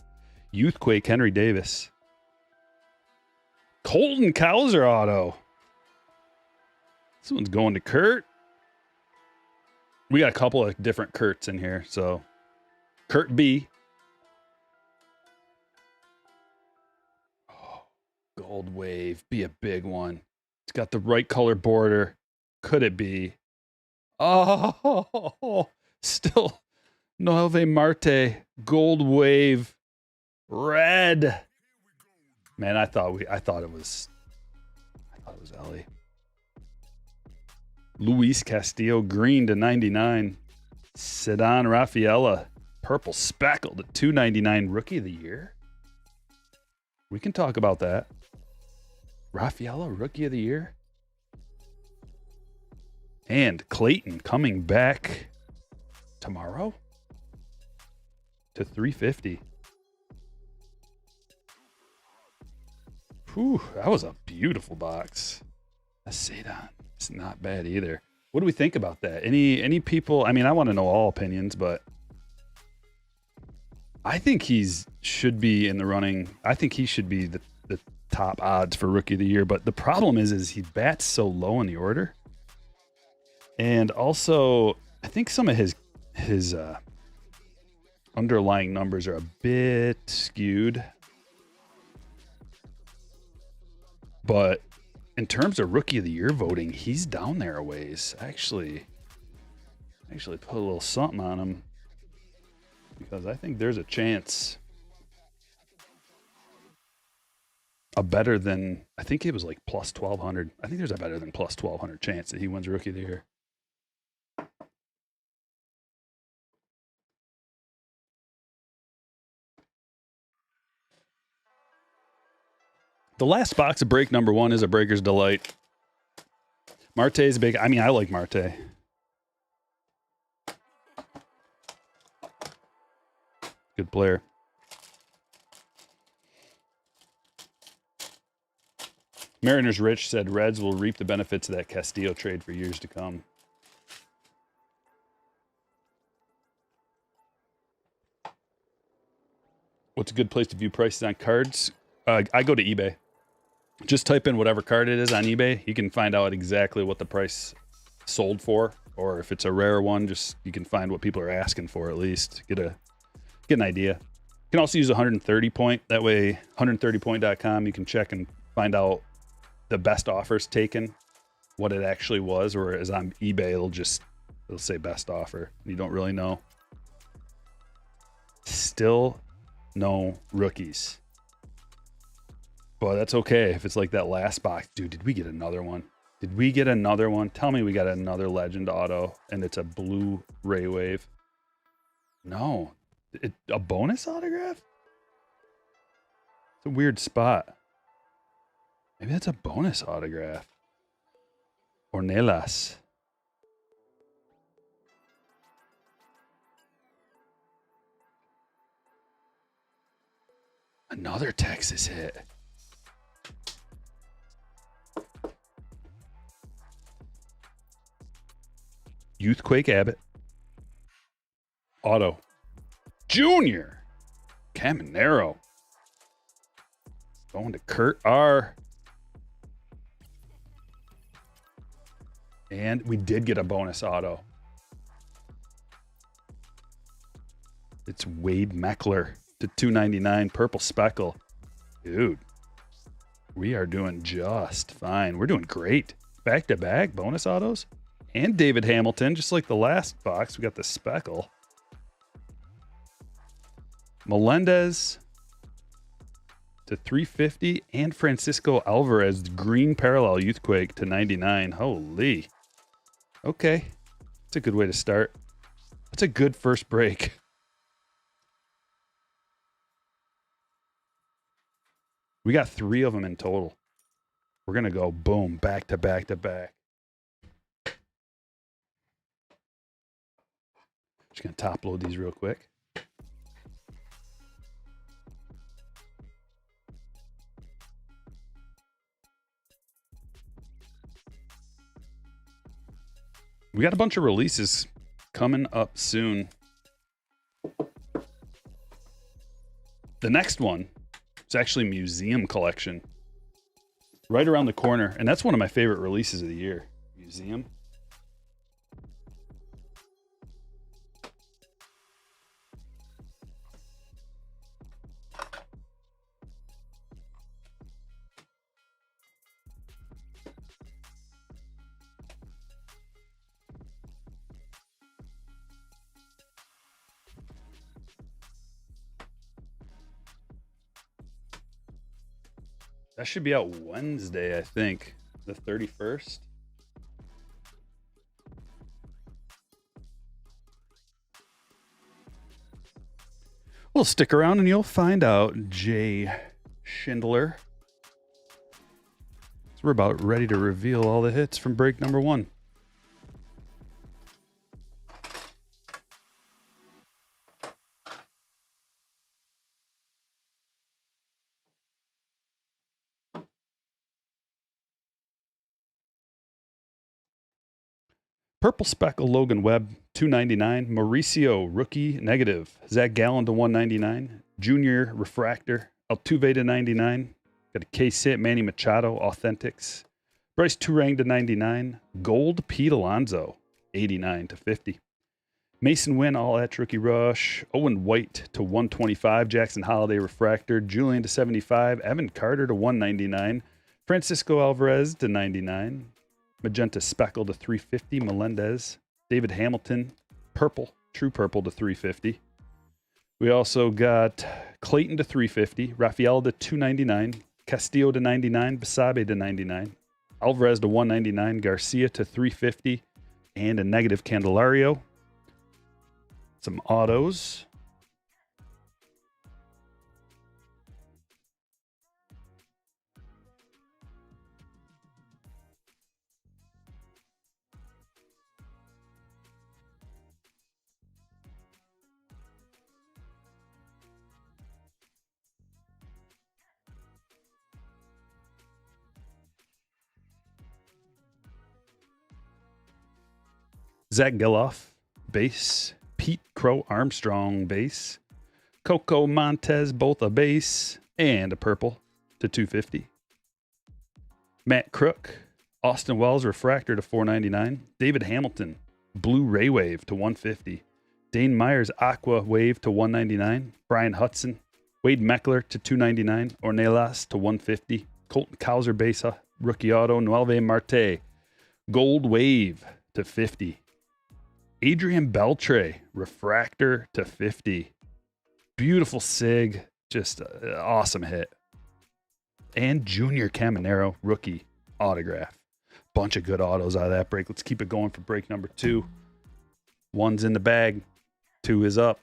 Youthquake Henry Davis. Colton Cowser auto. This one's going to Kurt. We got a couple of different Kurts in here, so Kurt B. Gold wave, be a big one. It's got the right color border. Could it be? Oh, still Noelve Marte, gold wave, red. Man, I thought it was Ellie. Luis Castillo, green to 99. Ceddanne Rafaela, purple speckled at 299, rookie of the year. We can talk about that. Rafaela, rookie of the year. And Clayton coming back tomorrow to 350. Whew, that was a beautiful box. That's Ceddanne. It's not bad either. What do we think about that? Any people? I mean, I want to know all opinions, but I think should be in the running. I think he should be the the top odds for Rookie of the Year. But the problem is he bats so low in the order. And also, I think some of his underlying numbers are a bit skewed. But in terms of Rookie of the Year voting, he's down there a ways. I actually put a little something on him because I think there's a chance a better than, I think it was like plus 1,200. I think there's a better than plus 1,200 chance that he wins Rookie of the Year. The last box of break number 1 is a Breaker's Delight. Marte's big. I mean, I like Marte. Good player. Mariners Rich said Reds will reap the benefits of that Castillo trade for years to come. What's a good place to view prices on cards? I go to eBay. Just type in whatever card it is on eBay. You can find out exactly what the price sold for, or if it's a rare one, just you can find what people are asking for at least. Get an idea. You can also use 130 point. That way, 130point.com, you can check and find out the best offers taken, what it actually was, or as on eBay, it'll say best offer. You don't really know. Still no rookies. But that's okay if it's like that last box. Dude, did we get another one? Did we get another one? Tell me we got another Legend auto and it's a blue Ray Wave. No. A bonus autograph? It's a weird spot. Maybe that's a bonus autograph. Ornelas. Another Texas hit. Youthquake Abbott. Auto. Junior. Caminero. Going to Kurt R. And we did get a bonus auto. It's Wade Meckler to 299 purple speckle. Dude, we are doing just fine. We're doing great. Back-to-back bonus autos. And David Hamilton, just like the last box, we got the speckle. Melendez to 350 and Francisco Alvarez green parallel Youthquake to 99. Holy. Okay. That's a good way to start. That's a good first break. We got 3 of them in total. We're going to go boom, back to back to back. Just going to top load these real quick. We got a bunch of releases coming up soon. The next one is actually Museum Collection. Right around the corner. And that's one of my favorite releases of the year. Museum. That should be out Wednesday, I think. The 31st. Well, stick around and you'll find out, Jay Schindler. So we're about ready to reveal all the hits from break number 1. Purple Speckle Logan Webb, 299. Mauricio, rookie, negative. Zach Gallen to 199. Junior, refractor. Altuve to 99. Got a case hit, Manny Machado, Authentics. Bryce Turang to 99. Gold, Pete Alonso, 89 to 50. Mason Wynn, all etch rookie rush. Owen White to 125. Jackson Holiday refractor. Julian to 75. Evan Carter to 199. Francisco Alvarez to 99. Magenta Speckle to 350. Melendez. David Hamilton, purple, true purple to 350. We also got Clayton to 350. Rafael to 299. Castillo to 99. Basabe to 99. Alvarez to 199. Garcia to 350. And a negative Candelario. Some autos. Zach Geloff, base. Pete Crow Armstrong, base. Coco Montez, both a base. And a purple to 250. Matt Crook, Austin Wells, refractor to 499. David Hamilton, blue Ray Wave to 150. Dane Myers, aqua wave to 199. Brian Hudson, Wade Meckler to 299. Ornelas to 150. Colton Cowser, base rookie auto. Nueve Marte, gold wave to 50. Adrian Beltre, refractor to 50. Beautiful sig, just an awesome hit. And Junior Caminero, rookie autograph. Bunch of good autos out of that break. Let's keep it going for break number 2. 1's in the bag, 2 is up.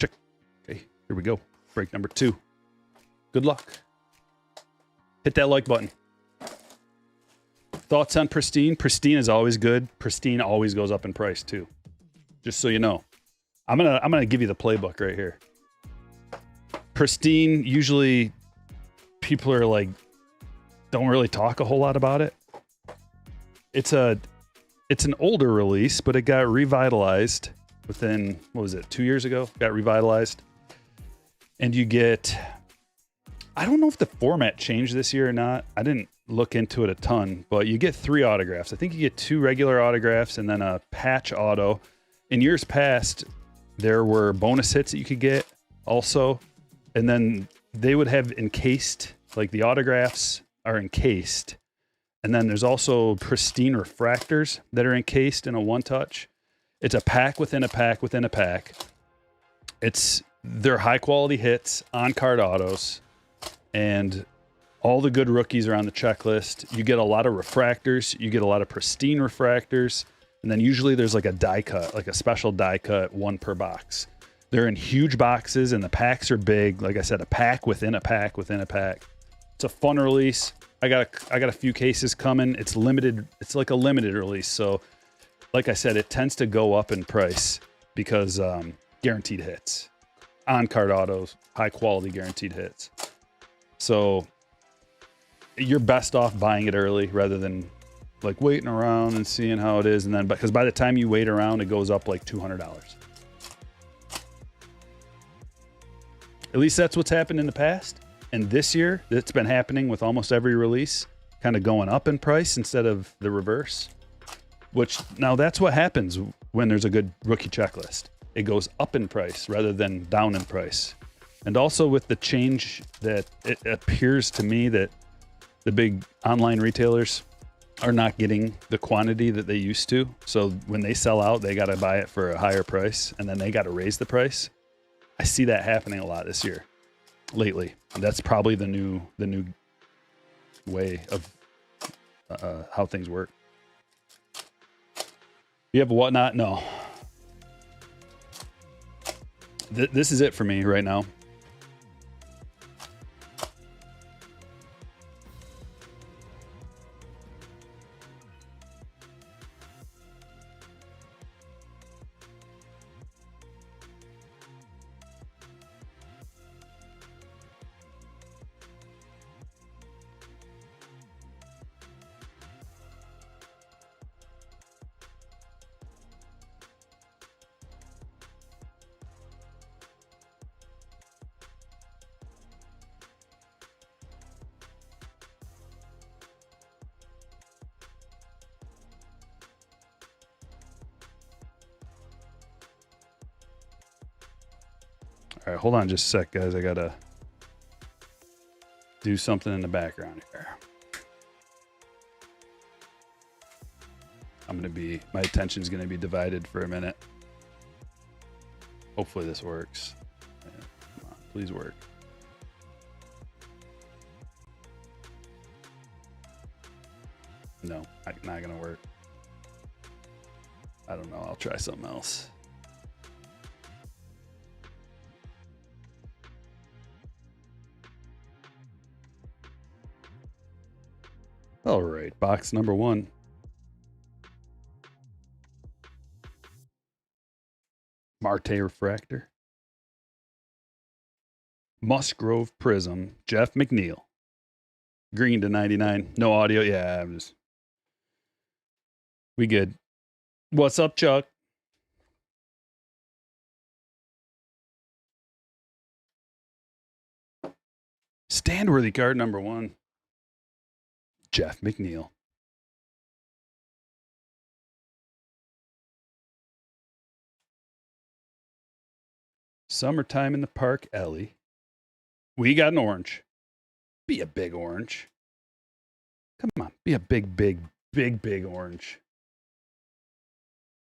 Check. Okay, here we go. Break number 2. Good luck. Hit that like button. Thoughts on Pristine? Pristine is always good. Pristine always goes up in price too. Just so you know. I'm gonna give you the playbook right here. Pristine, usually people are like, don't really talk a whole lot about it. It's an older release, but it got revitalized within, 2 years ago? Got revitalized. And you get, I don't know if the format changed this year or not. I didn't look into it a ton, but you get 3 autographs. I think you get 2 regular autographs and then a patch auto. In years past, there were bonus hits that you could get also. And then they would have encased, like the autographs are encased. And then there's also Pristine refractors that are encased in a one-touch. It's a pack within a pack within a pack. They're high quality hits, on card autos, and all the good rookies are on the checklist. You get a lot of refractors, you get a lot of Pristine refractors, and then usually there's like a die cut, like a special die cut, 1 per box. They're in huge boxes and the packs are big. Like I said, a pack within a pack within a pack. It's a fun release. I got a few cases coming. It's limited. It's like a limited release. So like I said, it tends to go up in price because guaranteed hits, on-card autos, high-quality guaranteed hits. So you're best off buying it early rather than like waiting around and seeing how it is. And then, because by the time you wait around, it goes up like $200. At least that's what's happened in the past. And this year, it's been happening with almost every release, kind of going up in price instead of the reverse. Which, now that's what happens when there's a good rookie checklist. It goes up in price rather than down in price. And also with the change that it appears to me that the big online retailers are not getting the quantity that they used to. So when they sell out, they got to buy it for a higher price and then they got to raise the price. I see that happening a lot this year. lately. That's probably the new way of how things work. You have a whatnot? No. This is it for me right now. All right, hold on just a sec, guys. I gotta do something in the background here. My attention's gonna be divided for a minute. Hopefully this works. Yeah, come on, please work. No, not gonna work. I don't know. I'll try something else. All right, box number 1. Marte Refractor. Musgrove Prism. Jeff McNeil. Green to 99. No audio. Yeah, we good. What's up, Chuck? Stand-worthy card number 1. Jeff McNeil. Summertime in the Park, Ellie. We got an orange. Be a big orange. Come on, be a big orange.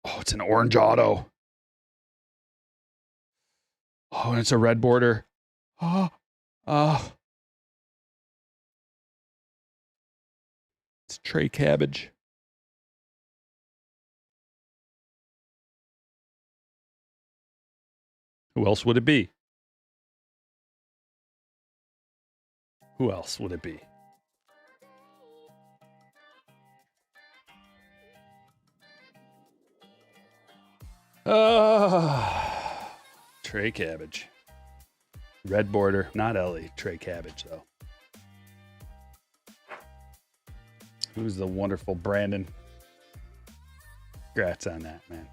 Oh, it's an orange auto. Oh, and it's a red border. Oh. It's Trey Cabbage. Who else would it be? Who else would it be? Trey Cabbage. Red border. Not Ellie. Trey Cabbage, though. Who's the wonderful Brandon? Congrats on that, man.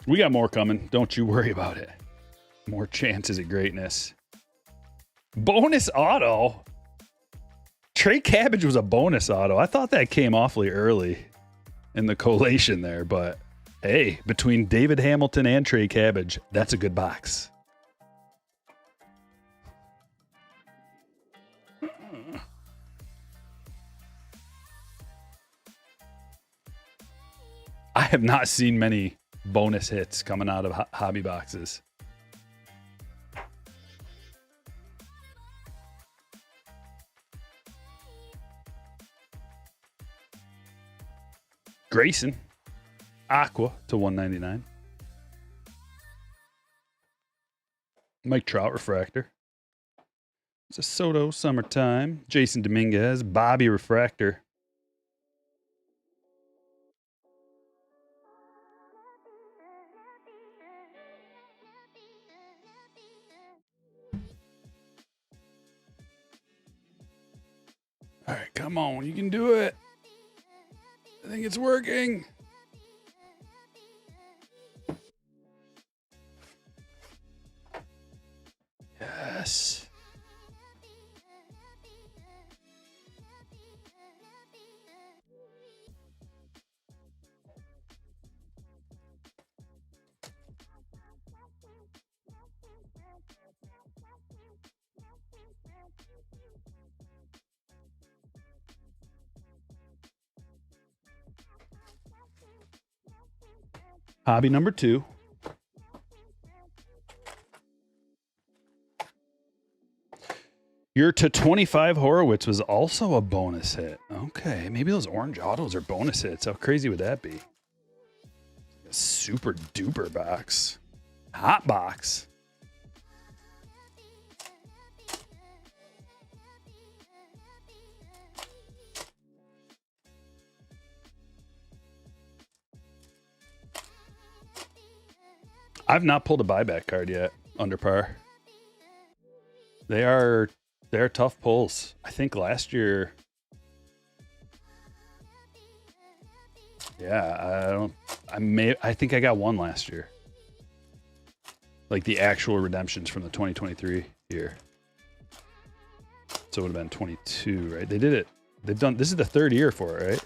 We got more coming. Don't you worry about it. More chances at greatness. Bonus auto. Trey Cabbage was a bonus auto. I thought that came awfully early in the collation there, but hey, between David Hamilton and Trey Cabbage, that's a good box. I have not seen many bonus hits coming out of hobby boxes. Grayson, Aqua to 199. Mike Trout Refractor. It's a Soto Summertime. Jason Dominguez, Bobby Refractor. All right, come on. You can do it. I think it's working. Yes. Hobby number 2. Your to 25 Horowitz was also a bonus hit. Okay, maybe those orange autos are bonus hits. How crazy would that be? A super duper box. Hot box. I've not pulled a buyback card yet under par. They're tough pulls. I think last year. Yeah, I think I got one last year. Like the actual redemptions from the 2023 year. So it would have been 22, right? They did it. They've done, this is the 3rd year for it, right?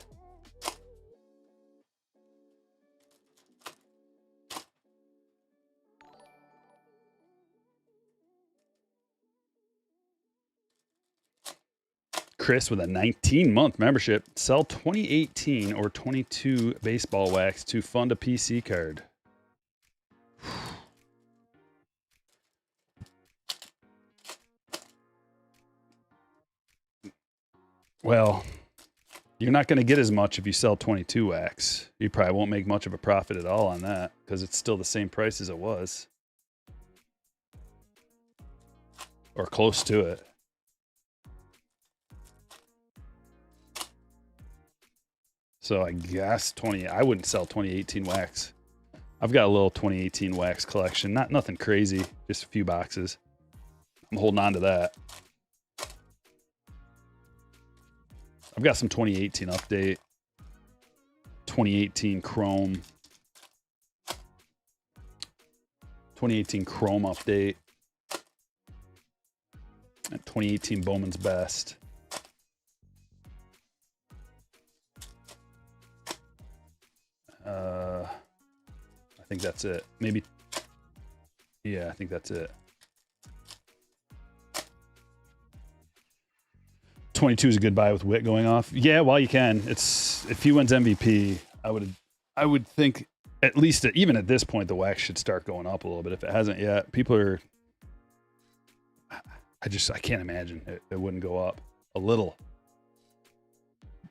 Chris with a 19-month membership. Sell 2018 or 22 baseball wax to fund a PC card. Well, you're not going to get as much if you sell 22 wax. You probably won't make much of a profit at all on that because it's still the same price as it was. Or close to it. So I guess I wouldn't sell 2018 wax. I've got a little 2018 wax collection. Nothing crazy, just a few boxes. I'm holding on to that. I've got some 2018 update. 2018 Chrome. 2018 Chrome update. And 2018 Bowman's Best. I think that's it. Maybe. Yeah, I think that's it. 22 is a good buy with Witt going off. Yeah, while you can. It's if he wins MVP, I would think at least even at this point the wax should start going up a little bit. If it hasn't yet, people are. I can't imagine it wouldn't go up a little.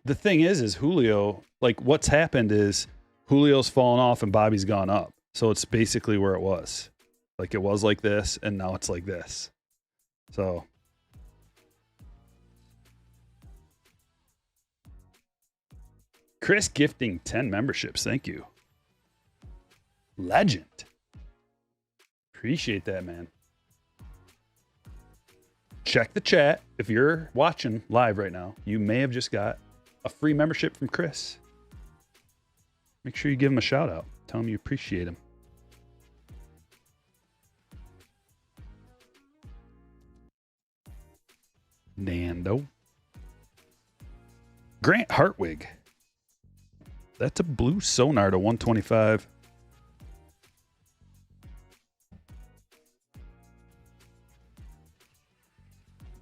The thing is Julio, like what's happened is Julio's fallen off and Bobby's gone up. So it's basically where it was. Like it was like this and now it's like this. So Chris gifting 10 memberships. Thank you. Legend. Appreciate that, man. Check the chat. If you're watching live right now, you may have just got a free membership from Chris. Make sure you give him a shout out. Tell him you appreciate him. Nando. Grant Hartwig. That's a blue sonar to 125.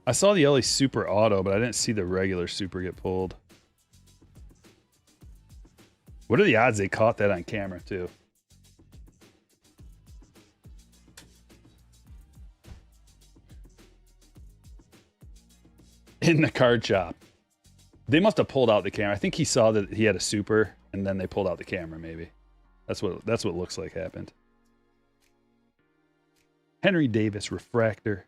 I saw the LA Super Auto, but I didn't see the regular Super get pulled. What are the odds they caught that on camera, too? In the card shop. They must have pulled out the camera. I think he saw that he had a Super, and then they pulled out the camera, maybe. That's what it looks like happened. Henry Davis Refractor.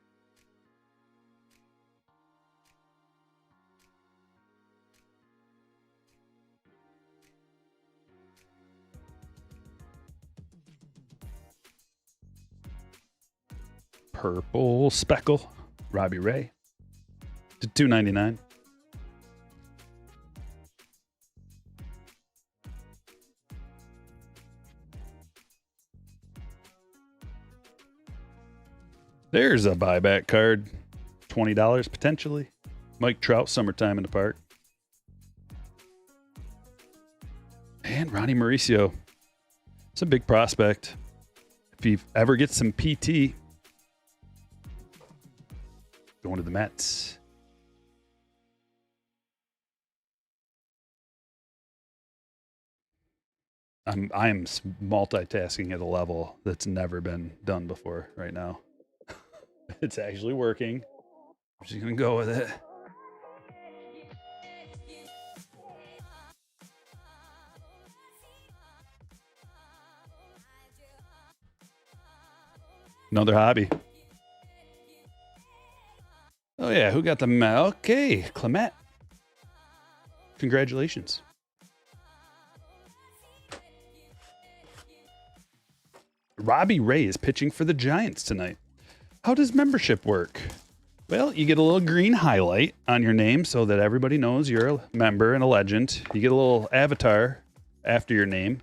Purple Speckle, Robbie Ray, to $2.99. There's a buyback card, $20 potentially. Mike Trout, Summertime in the Park. And Ronnie Mauricio. It's a big prospect. If he ever gets some PT, going to the Mets. I'm multitasking at a level that's never been done before right now. It's actually working. I'm just gonna go with it. Another hobby. Oh yeah, who got the okay, Clement. Congratulations. Robbie Ray is pitching for the Giants tonight. How does membership work? Well, you get a little green highlight on your name so that everybody knows you're a member and a legend. You get a little avatar after your name,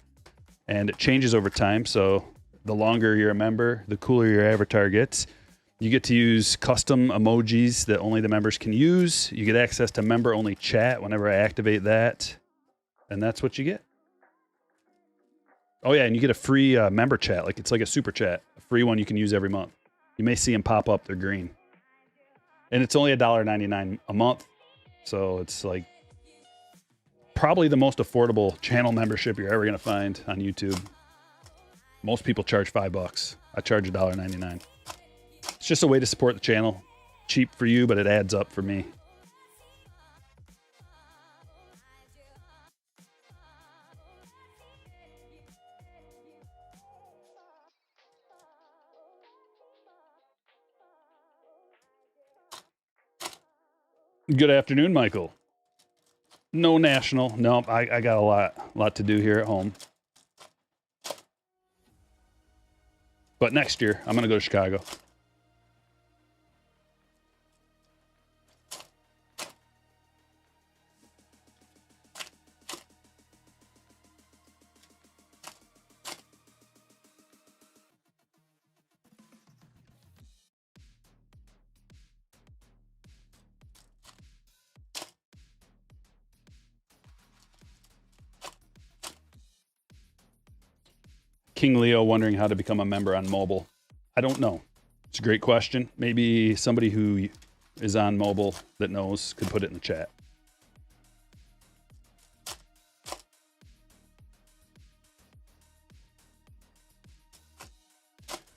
and it changes over time. So the longer you're a member, the cooler your avatar gets. You get to use custom emojis that only the members can use. You get access to member-only chat whenever I activate that, and that's what you get. Oh, yeah, and you get a free member chat. It's like a super chat, a free one you can use every month. You may see them pop up. They're green. And it's only $1.99 a month. So it's like probably the most affordable channel membership you're ever going to find on YouTube. Most people charge $5. I charge $1.99. It's just a way to support the channel. Cheap for you, but it adds up for me. Good afternoon, Michael. No national. Nope, I got a lot to do here at home. But next year, I'm going to go to Chicago. King Leo wondering how to become a member on mobile. I don't know. It's a great question. Maybe somebody who is on mobile that knows could put it in the chat.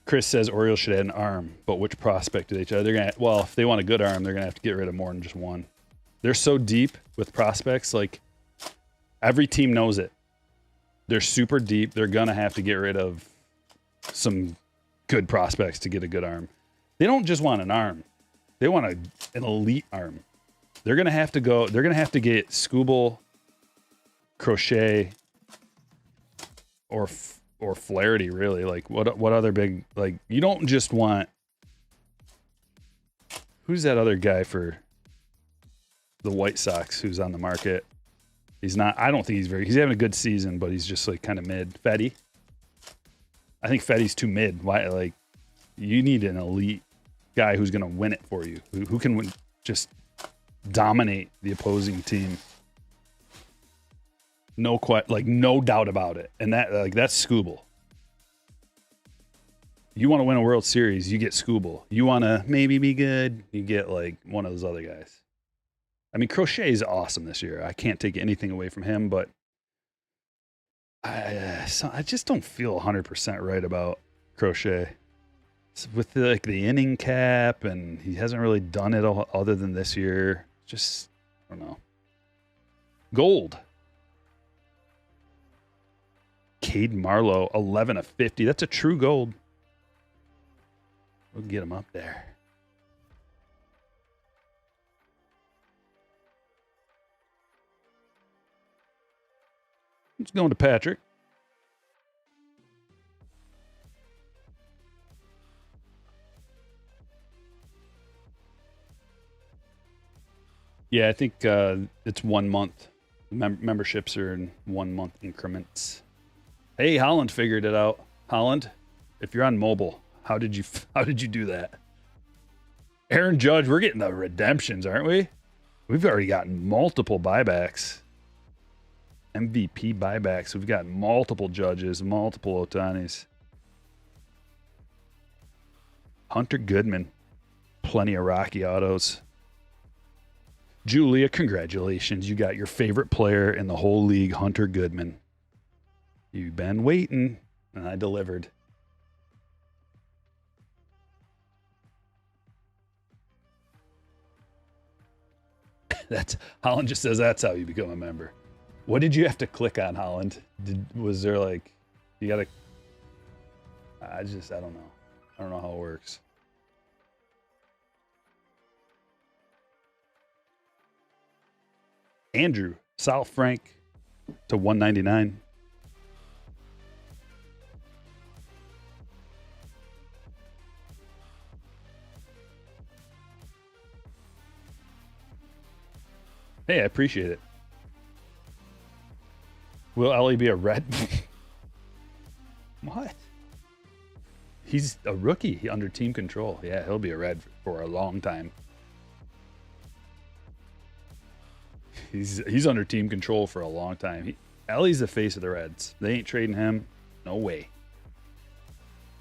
Chris says Orioles should add an arm, but which prospect do they try? They're gonna, well, if they want a good arm, they're gonna have to get rid of more than just one. They're so deep with prospects, like every team knows it. They're super deep. They're gonna have to get rid of some good prospects to get a good arm. They don't just want an arm; they want an elite arm. They're gonna have to go. They're gonna have to get Scooble, Crochet, or Flaherty. Really, like what other big, like, you don't just want. Who's that other guy for the White Sox who's on the market? He's not. I don't think he's having a good season, but he's just like kind of mid. Fetty. I think Fetty's too mid. Why? Like, you need an elite guy who's going to win it for you, who can just dominate the opposing team. No doubt about it. And that's Scooble. You want to win a World Series, you get Scooble. You want to maybe be good, you get like one of those other guys. I mean, Crochet is awesome this year. I can't take anything away from him, but I just don't feel 100% right about Crochet. With the inning cap, and he hasn't really done it all other than this year. Just, I don't know. Gold. Cade Marlowe, 11 of 50. That's a true gold. We'll get him up there. Let's go to Patrick. Yeah, I think it's 1 month. Memberships are in 1 month increments. Hey, Holland figured it out. Holland, if you're on mobile, how did you do that? Aaron Judge, we're getting the redemptions, aren't we? We've already gotten multiple buybacks. MVP buybacks. We've got multiple Judges, multiple Otanis. Hunter Goodman. Plenty of Rocky autos. Julia, congratulations. You got your favorite player in the whole league, Hunter Goodman. You've been waiting, and I delivered. That's Holland just says that's how you become a member. What did you have to click on, Holland? Was there like you gotta? I don't know. I don't know how it works. Andrew South Frank to 199. Hey, I appreciate it. Will Ellie be a red? What? He's a rookie under team control. Yeah, he'll be a red for a long time. He's under team control for a long time. Ellie's the face of the Reds. They ain't trading him. No way.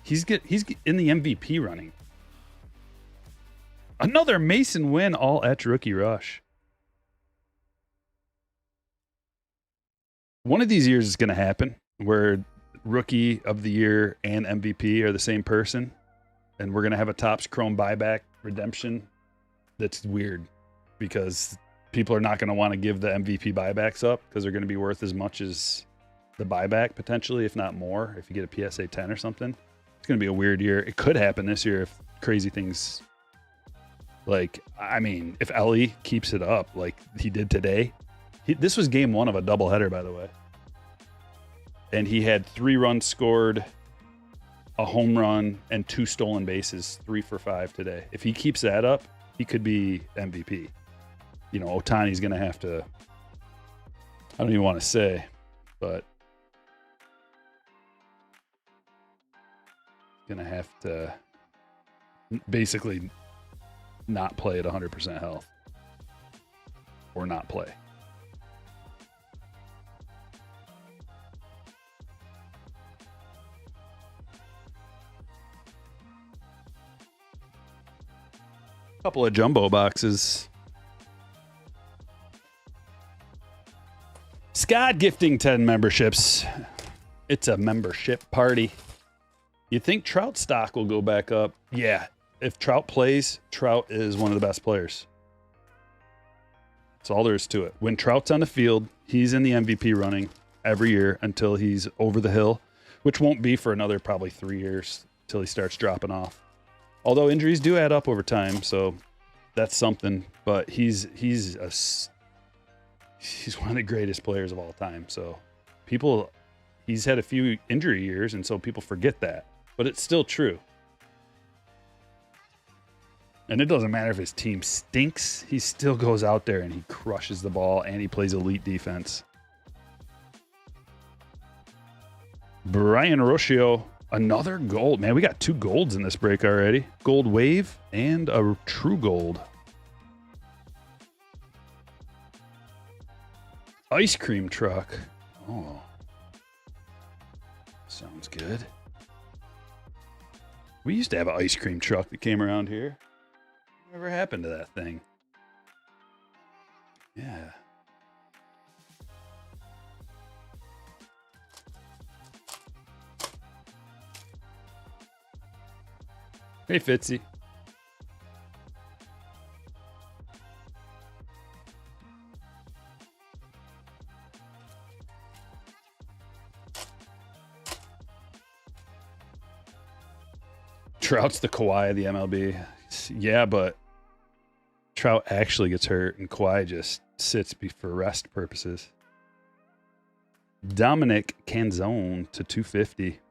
He's in the MVP running. Another Mason win, all etch rookie rush. One of these years is going to happen where rookie of the year and MVP are the same person, and we're going to have a TOPPS Chrome buyback redemption that's weird because people are not going to want to give the MVP buybacks up because they're going to be worth as much as the buyback potentially, if not more, if you get a PSA 10 or something. It's going to be a weird year. It could happen this year if crazy things like, I mean, if Ellie keeps it up like he did today. This was game 1 of a doubleheader, by the way. And he had 3 runs scored, a home run, and 2 stolen bases, 3 for 5 today. If he keeps that up, he could be MVP. You know, Ohtani's going to have to, I don't even want to say, but going to have to basically not play at 100% health or not play. Couple of jumbo boxes. Scott gifting 10 memberships. It's a membership party. You think Trout stock will go back up? Yeah. If Trout plays, Trout is one of the best players. That's all there is to it. When Trout's on the field, he's in the MVP running every year until he's over the hill, which won't be for another probably 3 years until he starts dropping off. Although injuries do add up over time, so that's something. But he's one of the greatest players of all time. So he's had a few injury years, and so people forget that. But it's still true. And it doesn't matter if his team stinks. He still goes out there and he crushes the ball, and he plays elite defense. Brian Rocio. Another gold. Man, we got 2 golds in this break already. Gold wave and a true gold. Ice cream truck. Oh. Sounds good. We used to have an ice cream truck that came around here. Whatever happened to that thing? Yeah. Hey, Fitzy. Trout's the Kawhi of the MLB. Yeah, but Trout actually gets hurt, and Kawhi just sits for rest purposes. Dominic Canzone to 250.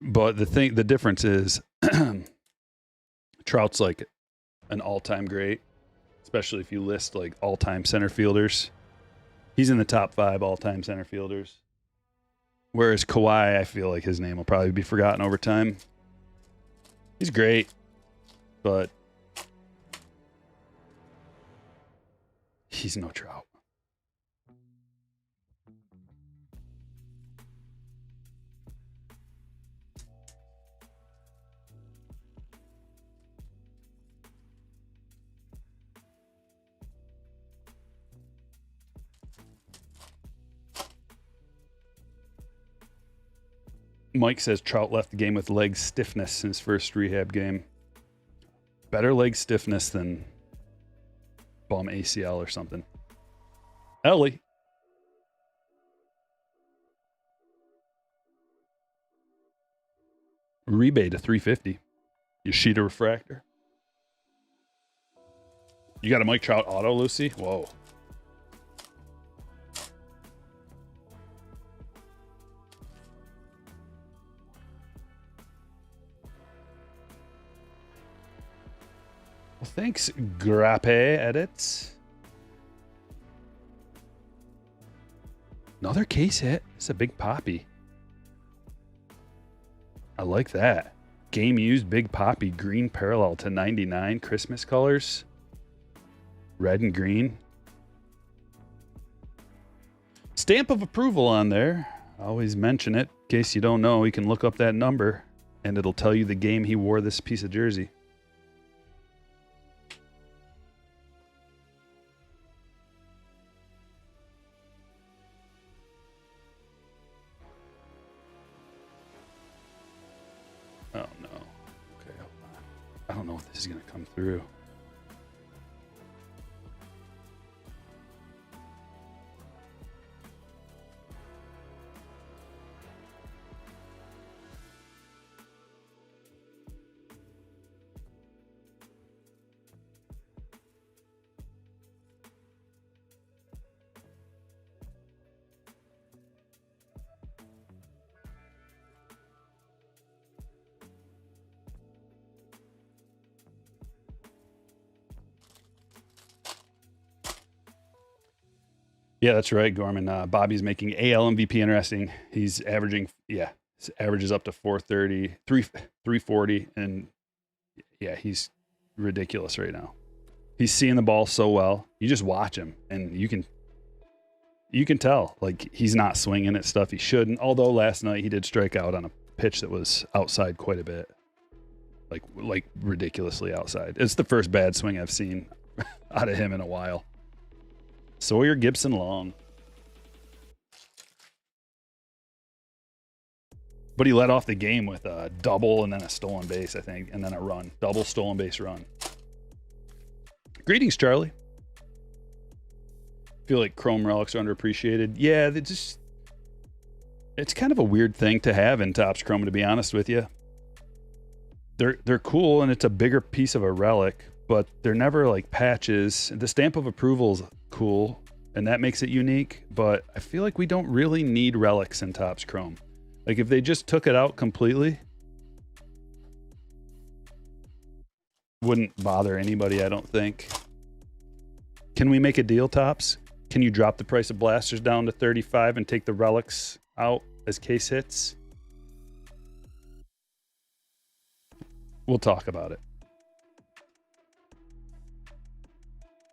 But the difference is Trout's like an all-time great, especially if you list like all-time center fielders. He's in the top 5 all-time center fielders. Whereas Kawhi, I feel like his name will probably be forgotten over time. He's great, but he's no Trout. Mike says Trout left the game with leg stiffness in his first rehab game. Better leg stiffness than bum ACL or something. Ellie. Rebate to 350. Yoshida refractor. You got a Mike Trout auto, Lucy? Whoa. Well, thanks, Grappe Edits. Another case hit. It's a big poppy. I like that. Game used big poppy, green parallel to 99, Christmas colors. Red and green. Stamp of approval on there. I always mention it. In case you don't know, you can look up that number and it'll tell you the game he wore this piece of jersey. Oh no. Okay, hold on. I don't know if this is going to come through. Yeah, that's right, Gorman. Bobby's making AL MVP interesting. He's averaging, his averages up to 430, 340, and yeah, he's ridiculous right now. He's seeing the ball so well. You just watch him, and you can tell, like, he's not swinging at stuff he shouldn't. Although last night he did strike out on a pitch that was outside quite a bit, like ridiculously outside. It's the first bad swing I've seen out of him in a while. Sawyer Gibson Long. But he led off the game with a double and then a stolen base, I think, and then a run. Double stolen base run. Greetings, Charlie. Feel like Chrome relics are underappreciated. Yeah, it's kind of a weird thing to have in Topps Chrome, to be honest with you. They're cool, and it's a bigger piece of a relic, but they're never like patches. The stamp of approval is cool, and that makes it unique, but I feel like we don't really need relics in Topps Chrome. Like, if they just took it out completely, wouldn't bother anybody, I don't think. Can we make a deal, Topps? Can you drop the price of blasters down to 35 and take the relics out as case hits? We'll talk about it.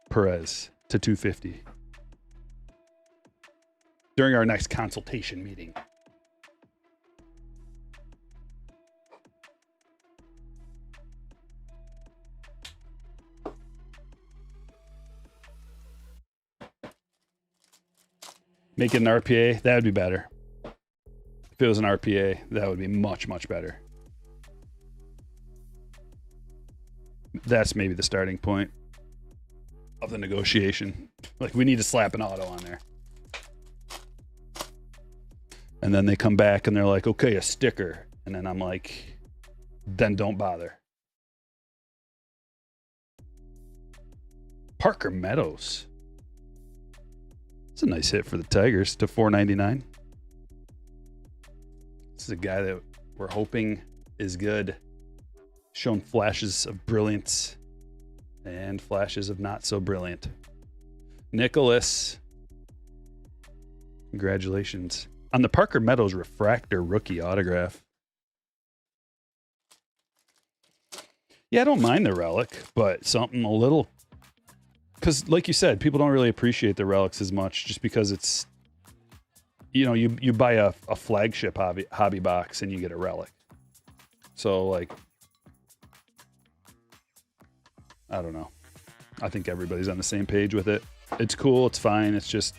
Perez to 250 during our next consultation meeting. Make it an RPA, that would be better. If it was an RPA, that would be much, much better. That's maybe the starting point of the negotiation. Like, we need to slap an auto on there. And then they come back and they're like, okay, a sticker. And then I'm like, then don't bother. Parker Meadows. It's a nice hit for the Tigers to 499. This is a guy that we're hoping is good. Shown flashes of brilliance and flashes of not so brilliant. Nicholas, congratulations on the Parker Meadows refractor rookie autograph. Yeah, I don't mind the relic, but something a little, because like you said, people don't really appreciate the relics as much just because it's, you know, you buy a flagship hobby box and you get a relic. So, like, I don't know. I think everybody's on the same page with it. It's cool. It's fine. It's just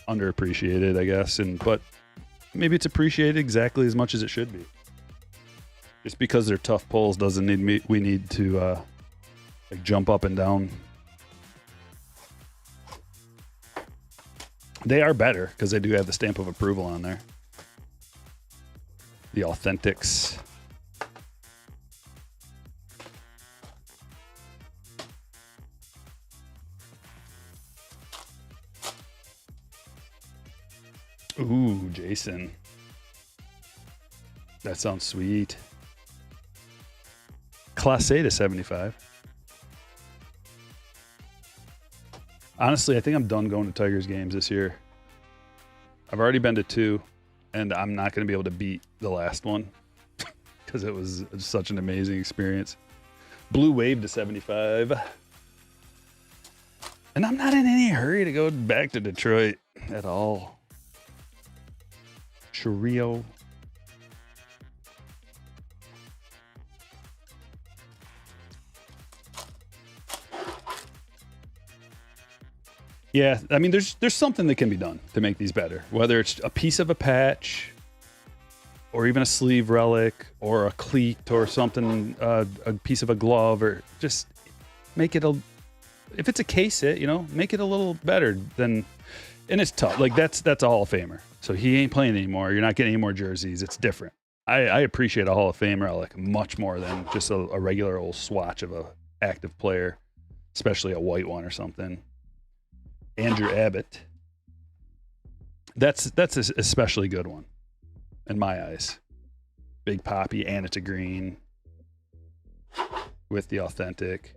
underappreciated, I guess. But maybe it's appreciated exactly as much as it should be. Just because they're tough pulls doesn't need we need to like jump up and down. They are better because they do have the stamp of approval on there. The Authentics. Ooh, Jason. That sounds sweet. Class A to 75. Honestly, I think I'm done going to Tigers games this year. I've already been to 2, and I'm not going to be able to beat the last one because it was such an amazing experience. Blue Wave to 75. And I'm not in any hurry to go back to Detroit at all. Chorrillo. Yeah, I mean, there's something that can be done to make these better. Whether it's a piece of a patch, or even a sleeve relic, or a cleat, or something, a piece of a glove, or just make it if it's a case hit, you know, make it a little better than. And it's tough. Like that's a Hall of Famer, so he ain't playing anymore. You're not getting any more jerseys. It's different. I appreciate a Hall of Fame relic much more than just a regular old swatch of a active player, especially a white one or something. Andrew Abbott. That's an especially good one in my eyes. Big Poppy, and it's a green with the authentic.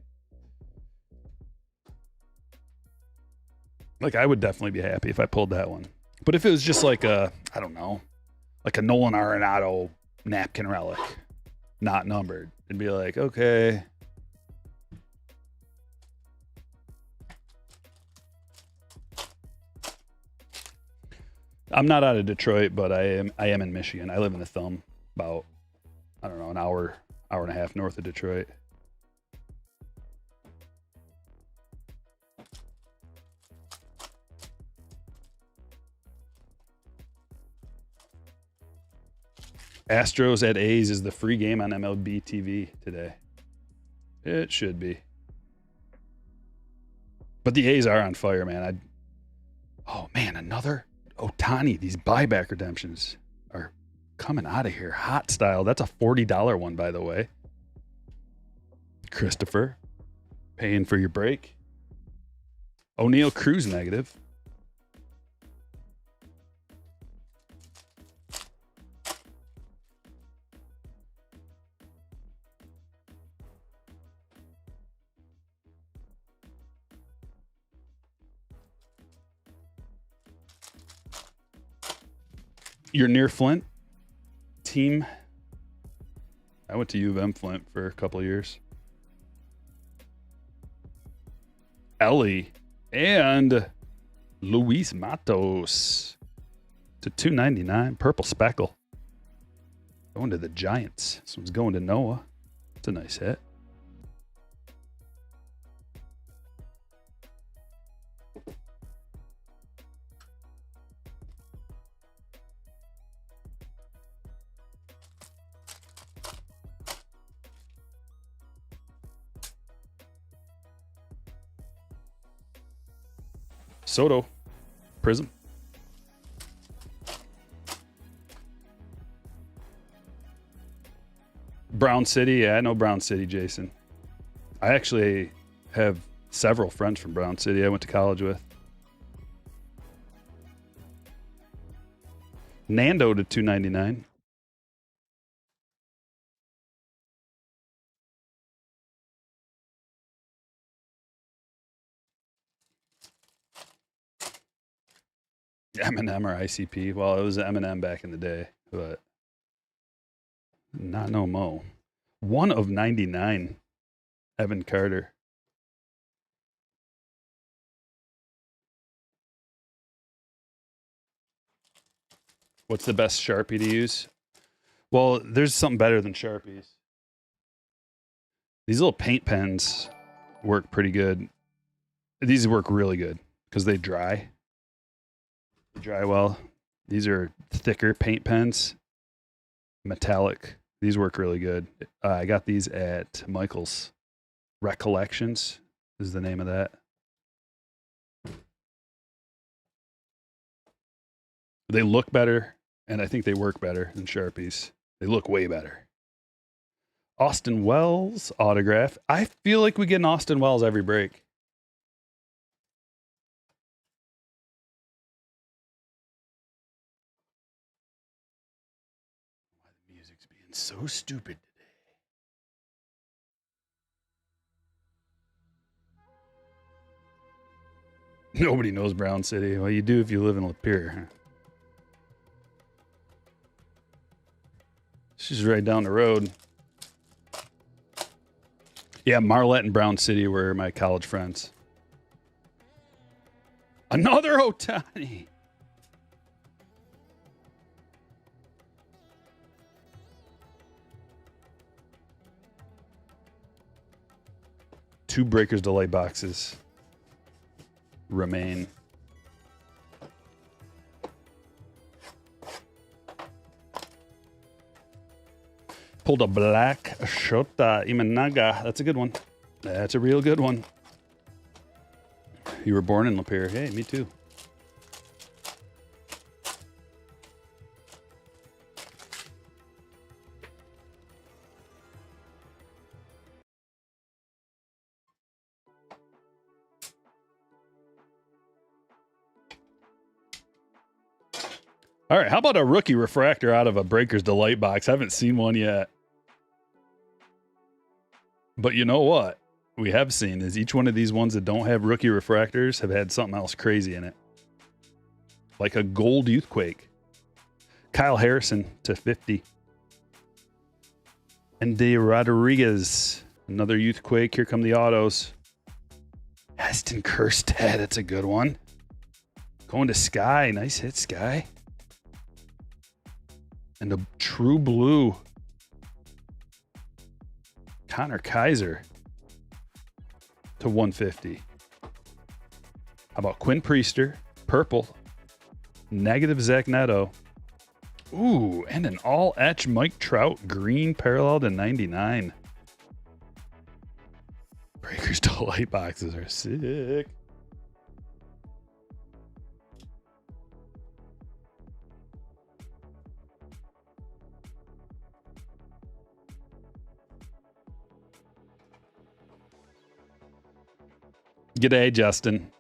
Like, I would definitely be happy if I pulled that one. But if it was just like I don't know, like a Nolan Arenado napkin relic, not numbered, it'd be like, okay. I'm not out of Detroit, but I am in Michigan. I live in the Thumb, about, I don't know, an hour and a half north of Detroit. Astros at A's is the free game on MLB TV today. It should be. But the A's are on fire, man. Oh, man, another Ohtani. These buyback redemptions are coming out of here. Hot style. That's a $40 one, by the way. Christopher, paying for your break. O'Neal Cruz negative. You're near Flint team. I went to U of M Flint for a couple of years. Ellie and Luis Matos to $2.99. Purple speckle. Going to the Giants. This one's going to Noah. It's a nice hit. Soto, Prism. Brown City, yeah, I know Brown City, Jason. I actually have several friends from Brown City I went to college with. Nando to $2.99. M&M or ICP. Well, it was M&M back in the day, but not no mo. 1 of 99. Evan Carter. What's the best Sharpie to use? Well, there's something better than Sharpies. These little paint pens work pretty good. These work really good because they dry. They dry well. These are thicker paint pens, metallic. These work really good. I got these at Michael's. Recollections is the name of that. They look better, and I think they work better than Sharpies. They look way better. Austin Wells autograph. I feel like we get an Austin Wells every break. Why the music's being so stupid today. Nobody knows Brown City. Well, you do if you live in Lapeer. She's right down the road. Yeah, Marlette and Brown City were my college friends. Another Otani. Two Breakers Delight boxes remain. Pulled a black Shota Imanaga. That's a good one. That's a real good one. You were born in Lapeer. Hey, me too. All right, how about a rookie refractor out of a Breakers Delight box? I haven't seen one yet. But you know what we have seen is each one of these ones that don't have rookie refractors have had something else crazy in it. Like a gold Youthquake. Kyle Harrison /50. And De Rodriguez, another Youthquake. Here come the autos. Heston Kjerstad, that's a good one. Going to Sky. Nice hit, Sky. And a true blue. Connor Kaiser /150. How about Quinn Priester? Purple. Negative Zach Neto. Ooh, and an all-etch Mike Trout green parallel /99. Breakers Delight boxes are sick. G'day, Justin.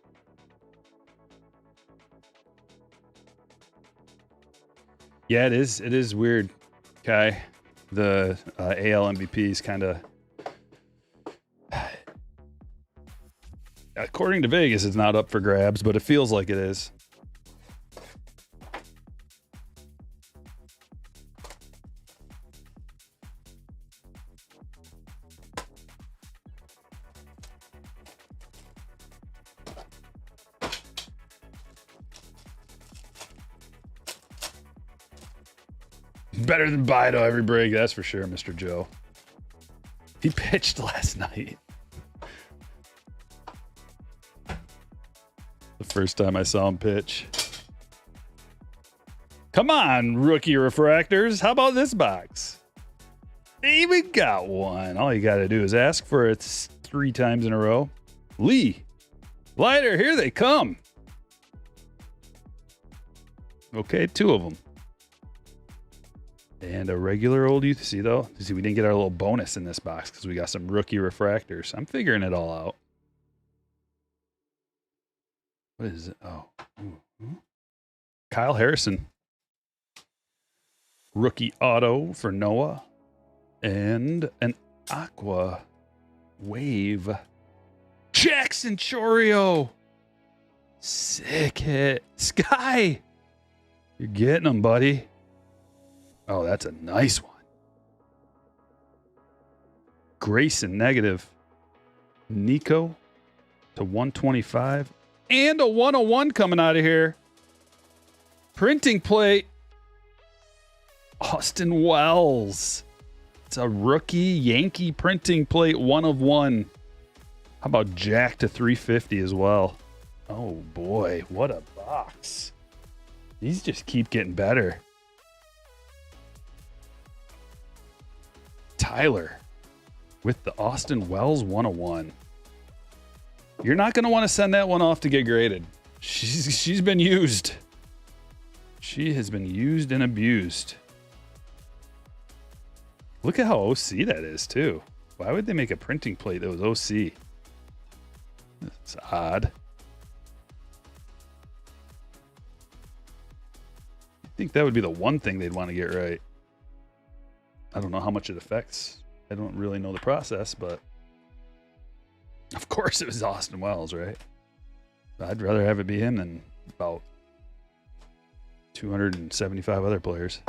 Yeah, it is. It is weird, Kai. The AL MVP is kind of, according to Vegas, it's not up for grabs, but it feels like it is. Better than Bido every break, that's for sure, Mr. Joe. He pitched last night. The first time I saw him pitch. Come on, rookie refractors. How about this box? Hey, we got one. All you got to do is ask for it 3 times in a row. Lee. Lighter, here they come. Okay, 2 of them. And a regular old youth. See, though? See, we didn't get our little bonus in this box because we got some rookie refractors. I'm figuring it all out. What is it? Oh. Ooh. Kyle Harrison. Rookie auto for Noah. And an Aqua Wave. Jackson Chorio. Sick hit. Sky. You're getting them, buddy. Oh, that's a nice one. Grayson negative. Nico /125. And a 101 coming out of here. Printing plate. Austin Wells. It's a rookie Yankee printing plate 1 of 1. How about Jack /350 as well? Oh boy, what a box. These just keep getting better. Tyler with the Austin Wells 101. You're not going to want to send that one off to get graded. She's been used. She has been used and abused. Look at how OC that is, too. Why would they make a printing plate that was OC? That's odd. I think that would be the one thing they'd want to get right. I don't know how much it affects. I don't really know the process, but of course it was Austin Wells, right? I'd rather have it be him than about 275 other players.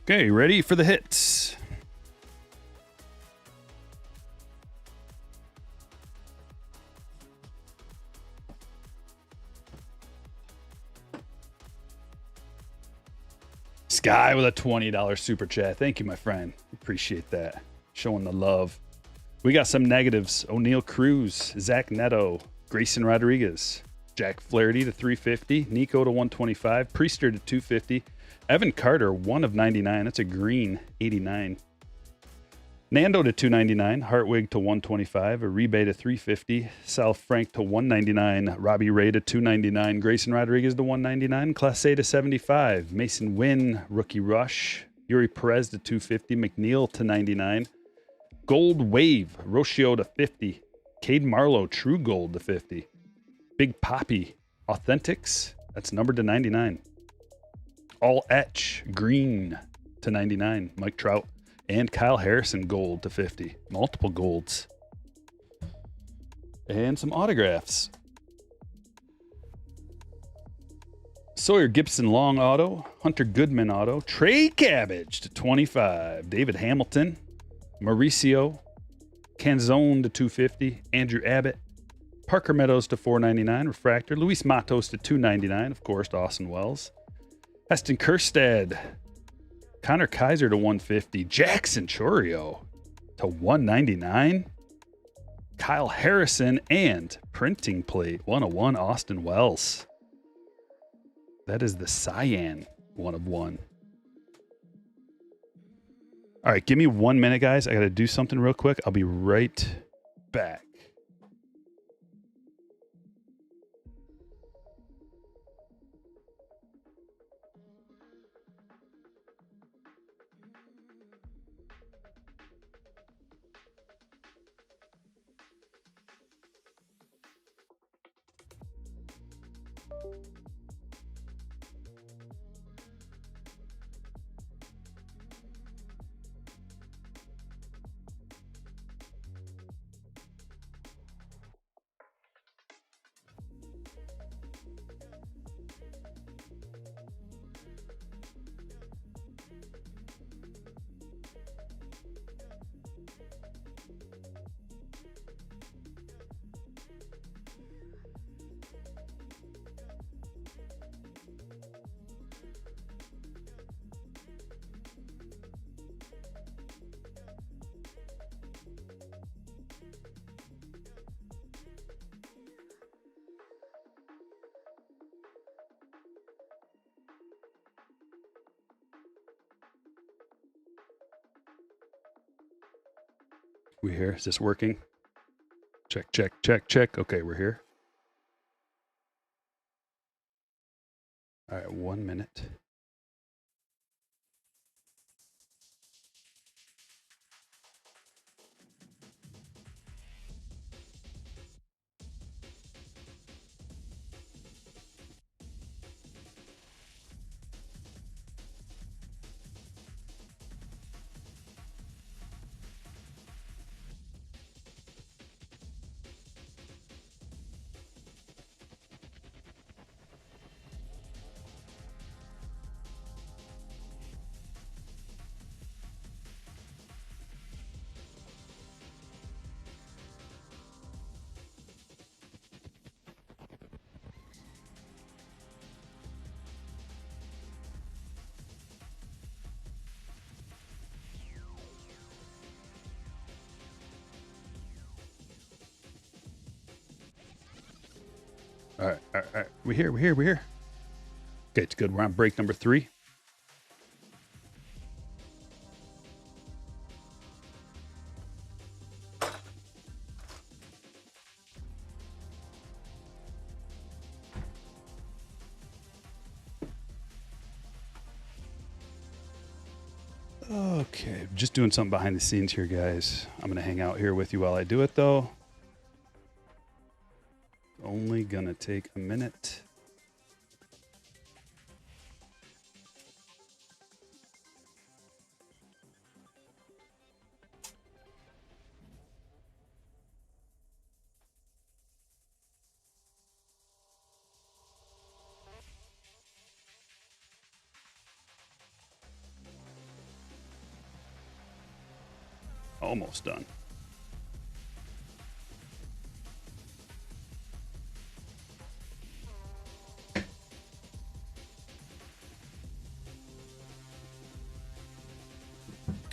Okay, ready for the hits. Sky with a $20 super chat. Thank you, my friend. Appreciate that. Showing the love. We got some negatives. O'Neal Cruz, Zach Neto, Grayson Rodriguez, Jack Flaherty to 350, Nico to 125, Priester to 250, Evan Carter, 1 of 99. That's a green 89. Nando to 299, Hartwig to 125, Aribe to 350, Sal Frank to 199, Robbie Ray to 299, Grayson Rodriguez to 199, Class A to 75, Mason Wynn, Rookie Rush, Yuri Perez to 250, McNeil to 99, Gold Wave, Rocio to 50, Cade Marlowe, True Gold to 50, Big Poppy, Authentics, that's numbered to 99. All Etch, green to 99. Mike Trout and Kyle Harrison, gold to 50. Multiple golds. And some autographs. Sawyer Gibson long auto. Hunter Goodman auto. Trey Cabbage to 25. David Hamilton. Mauricio. Canzone to 250. Andrew Abbott. Parker Meadows to 499. Refractor. Luis Matos to 299. Of course, Austin Wells. Heston Kjerstad, Connor Kaiser to 150, Jackson Chorio to 199, Kyle Harrison, and printing plate 101 Austin Wells. That is the Cyan 1 of 1. All right, give me 1 minute, guys. I got to do something real quick. I'll be right back. We here? Is this working? Check, check, check, check. Okay, we're here. All right, 1 minute. All right, all right, all right. We're here, we're here, we're here. Okay, it's good. We're on break number 3. Okay, just doing something behind the scenes here, guys. I'm going to hang out here with you while I do it, though. Only going to take a minute. Almost done.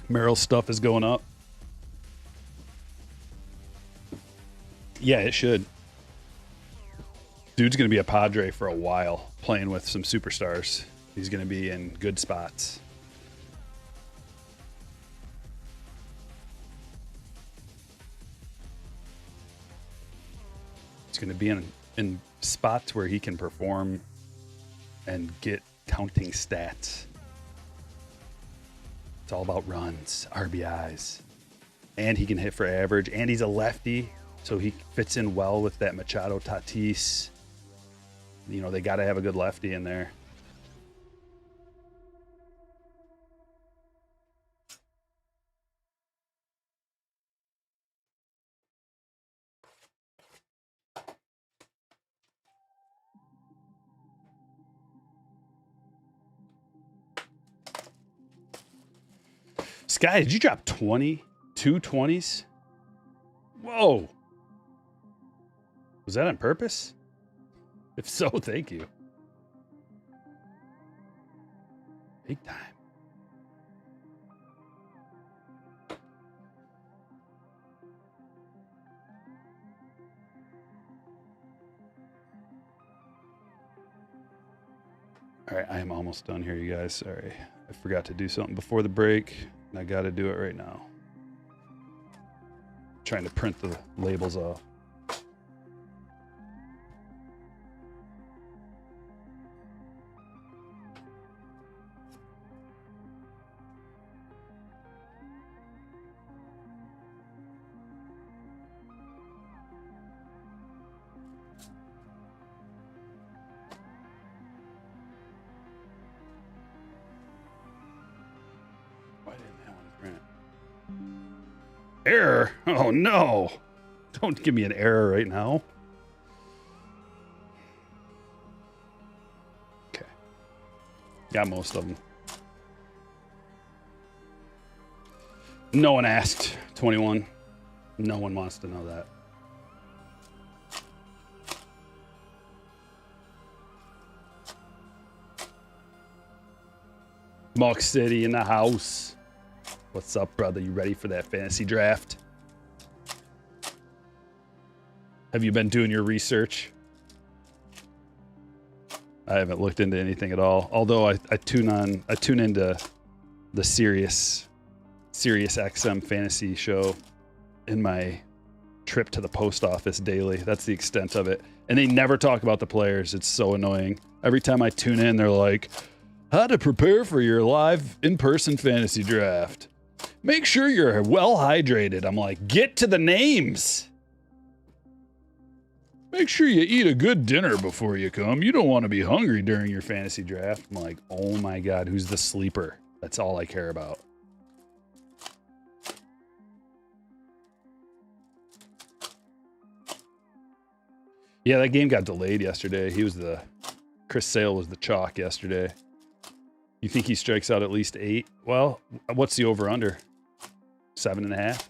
Merrill's stuff is going up. Yeah, it should. Dude's going to be a Padre for a while, playing with some superstars. He's going to be in good spots. He's going to be in spots where he can perform and get counting stats. It's all about runs, RBIs. And he can hit for average. And he's a lefty, so he fits in well with that Machado Tatis. You know, they got to have a good lefty in there. Sky, did you drop 20? 2 20s? Whoa. Was that on purpose? If so, thank you. Big time. All right, I am almost done here, you guys. Sorry. I forgot to do something before the break, and I got to do it right now. Trying to print the labels off. Why didn't that one print? Error? Oh no! Don't give me an error right now. Okay. Got most of them. No one asked. 21. No one wants to know that. Muck City in the house. What's up, brother? You ready for that fantasy draft? Have you been doing your research? I haven't looked into anything at all. Although I tune into the Sirius XM fantasy show in my trip to the post office daily. That's the extent of it. And they never talk about the players. It's so annoying. Every time I tune in, they're like, how to prepare for your live in-person fantasy draft. Make sure you're well hydrated. I'm like, get to the names. Make sure you eat a good dinner before you come. You don't want to be hungry during your fantasy draft. I'm like, oh my God, who's the sleeper? That's all I care about. Yeah, that game got delayed yesterday. Chris Sale was the chalk yesterday. You think he strikes out at least 8? Well, what's the over-under? 7.5?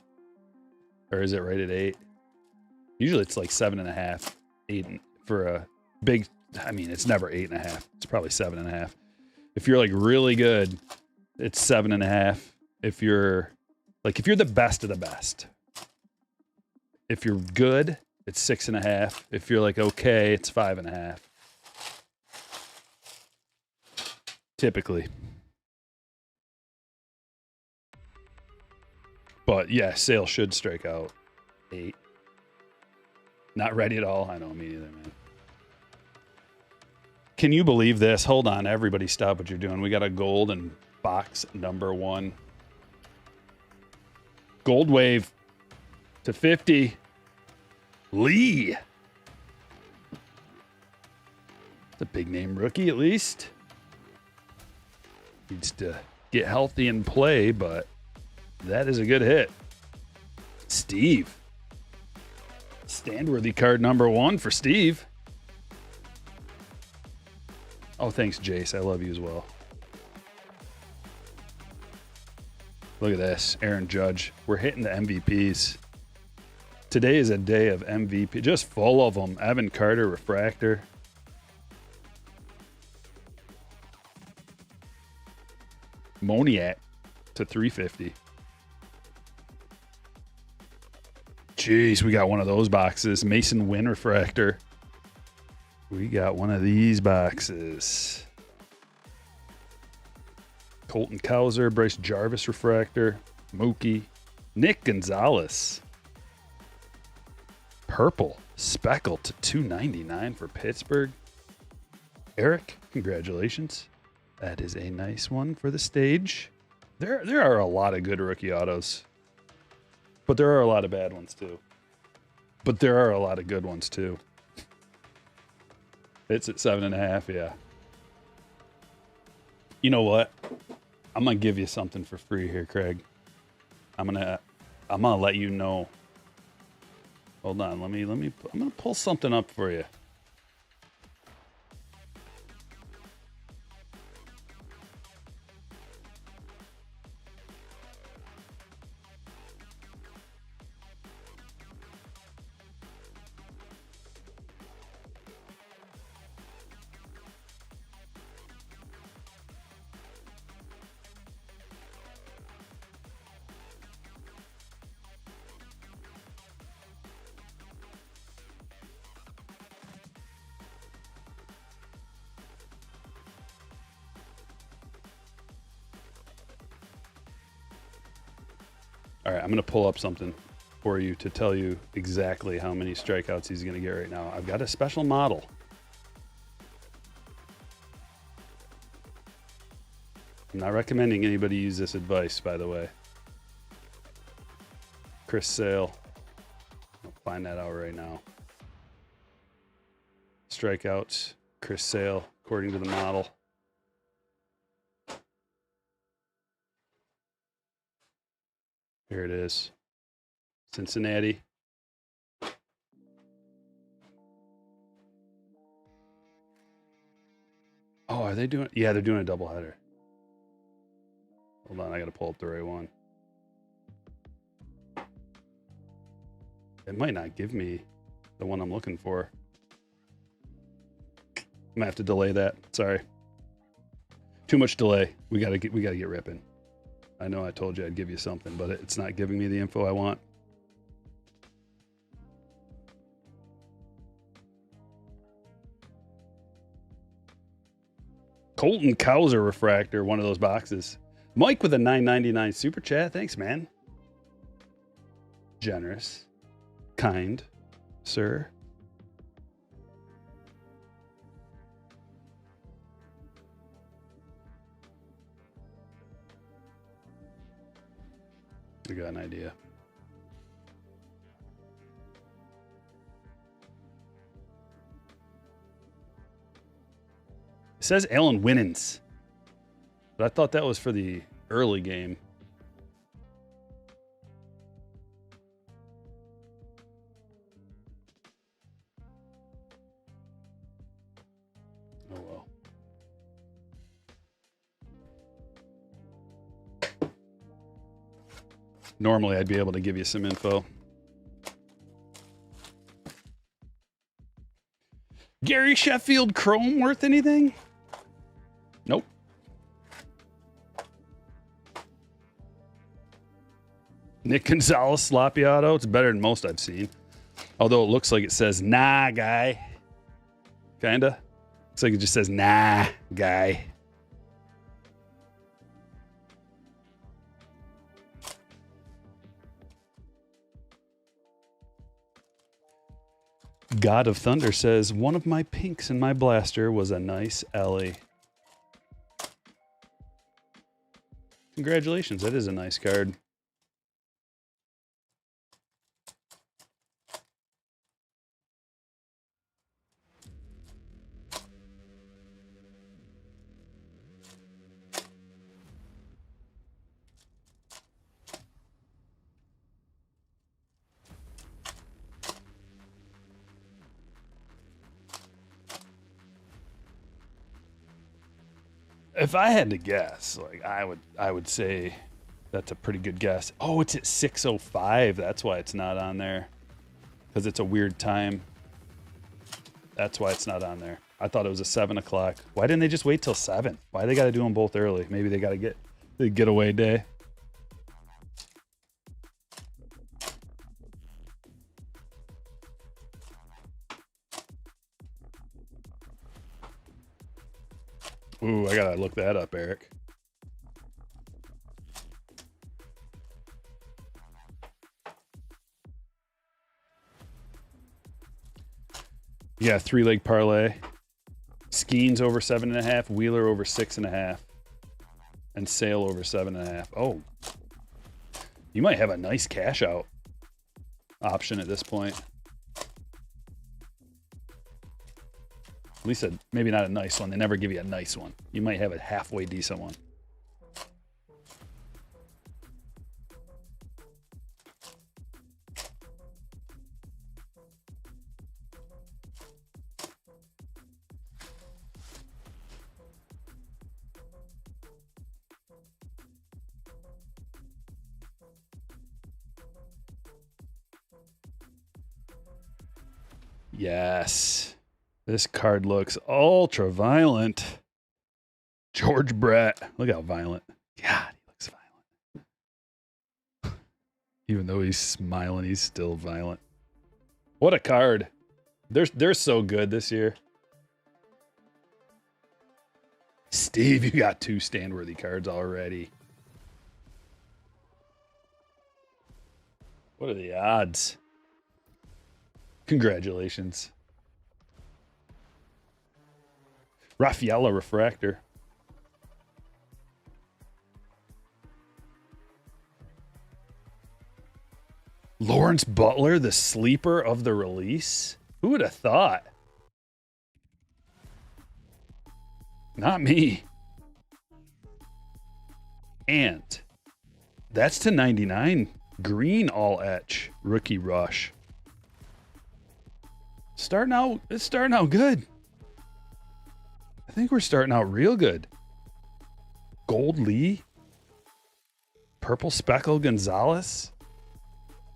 Or is it right at 8? Usually it's like 7.5, 8 for a big. I mean, it's never 8.5. It's probably 7.5. If you're like really good, it's 7.5. If you're the best of the best. If you're good, it's 6.5. If you're like, okay, it's 5.5. Typically. But yeah, Sale should strike out 8. Not ready at all. I know, me either, man. Can you believe this? Hold on, everybody stop what you're doing. We got a gold and box number 1. Gold wave to 50. Lee. It's a big name rookie at least. Needs to get healthy and play, but that is a good hit. Steve. Stand-worthy card number 1 for Steve. Oh, thanks, Jace. I love you as well. Look at this. Aaron Judge. We're hitting the MVPs. Today is a day of MVP. Just full of them. Evan Carter, refractor. Moniak to 350. Jeez, we got one of those boxes. Mason Wynn refractor. We got one of these boxes. Colton Cowser, Bryce Jarvis refractor. Mookie. Nick Gonzalez. Purple. Speckled to 299 for Pittsburgh. Eric, congratulations. That is a nice one for the stage. There are a lot of good rookie autos. But there are a lot of bad ones too. But there are a lot of good ones too. It's at 7.5, yeah. You know what? I'm gonna give you something for free here, Craig. I'm gonna let you know. Hold on, I'm gonna pull something up for you. All right, I'm going to pull up something for you to tell you exactly how many strikeouts he's going to get right now. I've got a special model. I'm not recommending anybody use this advice, by the way. Chris Sale. I'll find that out right now. Strikeouts, Chris Sale, according to the model. Here it is. Cincinnati. Oh, are they doing? Yeah, they're doing a doubleheader. Hold on, I got to pull up the right one. It might not give me the one I'm looking for. I'm gonna have to delay that. Sorry. Too much delay. We gotta get ripping. I know I told you I'd give you something, but it's not giving me the info I want. Colton Cowser refractor, one of those boxes. Mike with a $9.99 super chat. Thanks, man. Generous. Kind, sir. I got an idea. It says Alan Winans, but I thought that was for the early game. Oh well. Normally, I'd be able to give you some info. Gary Sheffield Chrome worth anything? Nope. Nick Gonzalez sloppy auto. It's better than most I've seen. Although it looks like it says, nah, guy. Kinda. Looks like it just says, nah, guy. God of Thunder says, one of my pinks in my blaster was a nice Ellie. Congratulations, that is a nice card. If I had to guess, like I would say that's a pretty good guess. Oh, it's at 6:05. That's why it's not on there. Because it's a weird time. That's why it's not on there. I thought it was a 7 o'clock. Why didn't they just wait till 7? Why they got to do them both early? Maybe they got to get the getaway day. Ooh, I gotta look that up, Eric. Yeah, 3-leg parlay. Skeens over 7.5, Wheeler over 6.5, and Sale over 7.5. Oh, you might have a nice cash out option at this point. At least maybe not a nice one. They never give you a nice one. You might have a halfway decent one. Yes. This card looks ultra violent. George Brett. Look how violent. God, he looks violent. Even though he's smiling, he's still violent. What a card. They're so good this year. Steve, you got 2 stand-worthy cards already. What are the odds? Congratulations. Rafaela Refractor. Lawrence Butler, the sleeper of the release? Who would have thought? Not me. And that's to 99. Green all etch. Rookie rush. It's starting out good. I think we're starting out real good. Gold Lee. Purple Speckle Gonzalez.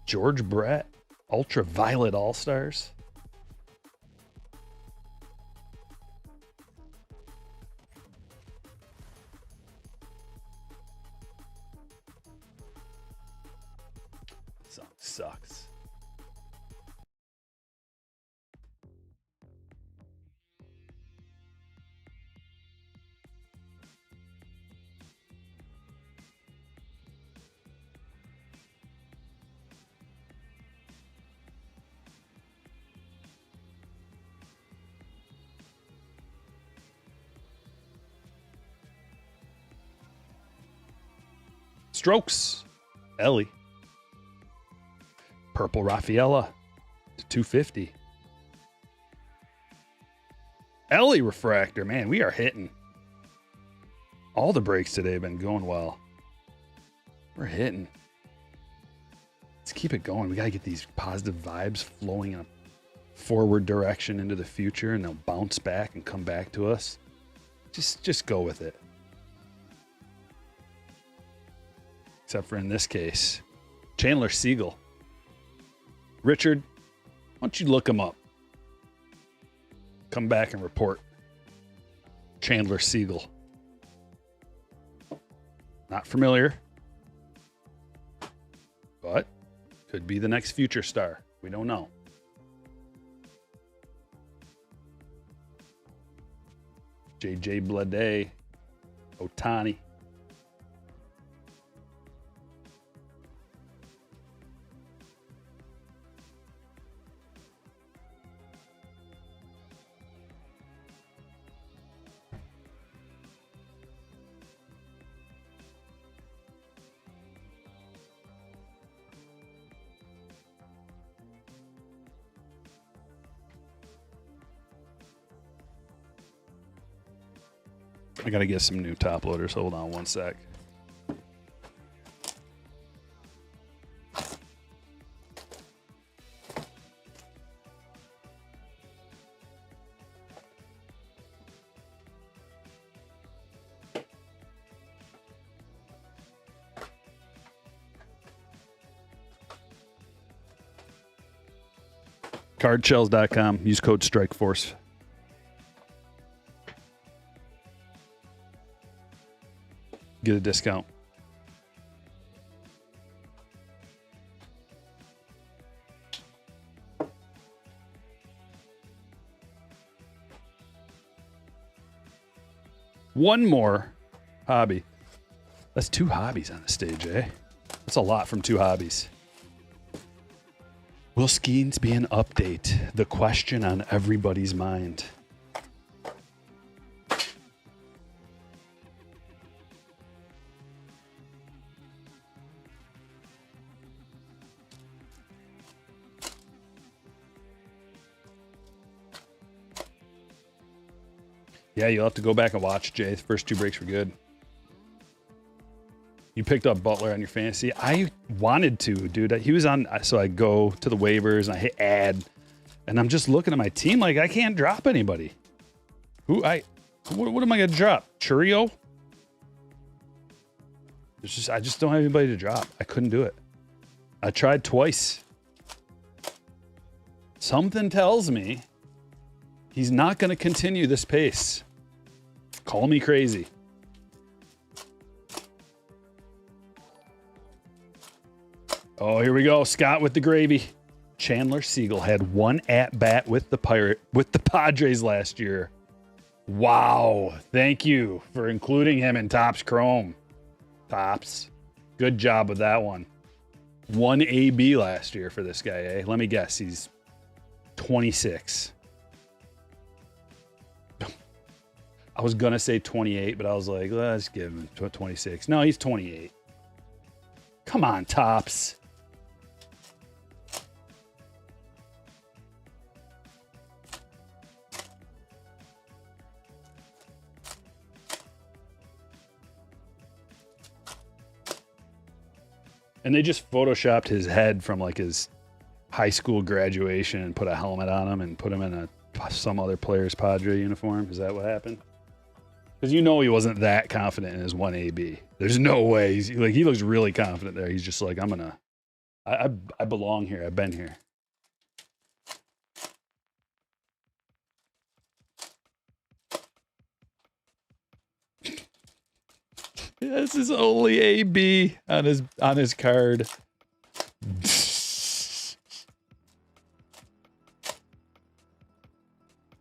George Brett. Ultraviolet All-Stars. Song sucks. Strokes. Ellie. Purple Rafaela to 250. Ellie Refractor. Man, we are hitting. All the breaks today have been going well. We're hitting. Let's keep it going. We got to get these positive vibes flowing in a forward direction into the future, and they'll bounce back and come back to us. Just go with it. Except for in this case, Chandler Siegel. Richard, why don't you look him up? Come back and report. Chandler Siegel. Not familiar, but could be the next future star. We don't know. JJ Bleday. Otani. I gotta get some new top loaders. Hold on one sec. Cardshells.com. Use code StrikeForce. Get a discount. One more hobby. That's 2 hobbies on the stage, eh? That's a lot from 2 hobbies. Will Skeens be an update? The question on everybody's mind. Yeah, you'll have to go back and watch, Jay. The first 2 breaks were good. You picked up Butler on your fantasy. I wanted to, dude. He was on, so I go to the waivers and I hit add, and I'm just looking at my team like I can't drop anybody. What am I gonna drop? Churio? I just don't have anybody to drop. I couldn't do it. I tried twice. Something tells me he's not gonna continue this pace. Call me crazy. Oh, here we go. Scott with the gravy. Chandler Siegel had 1 at-bat with the Padres last year. Wow. Thank you for including him in Topps Chrome. Topps. Good job with that one. 1 AB last year for this guy, eh? Let me guess. He's 26. I was going to say 28, but I was like, let's give him 26. No, he's 28. Come on, Topps. And they just photoshopped his head from like his high school graduation and put a helmet on him and put him in some other player's Padre uniform. Is that what happened? Because you know he wasn't that confident in his 1 AB. There's no way. He looks really confident there. He's just like, I belong here. I've been here. This is only AB on his card.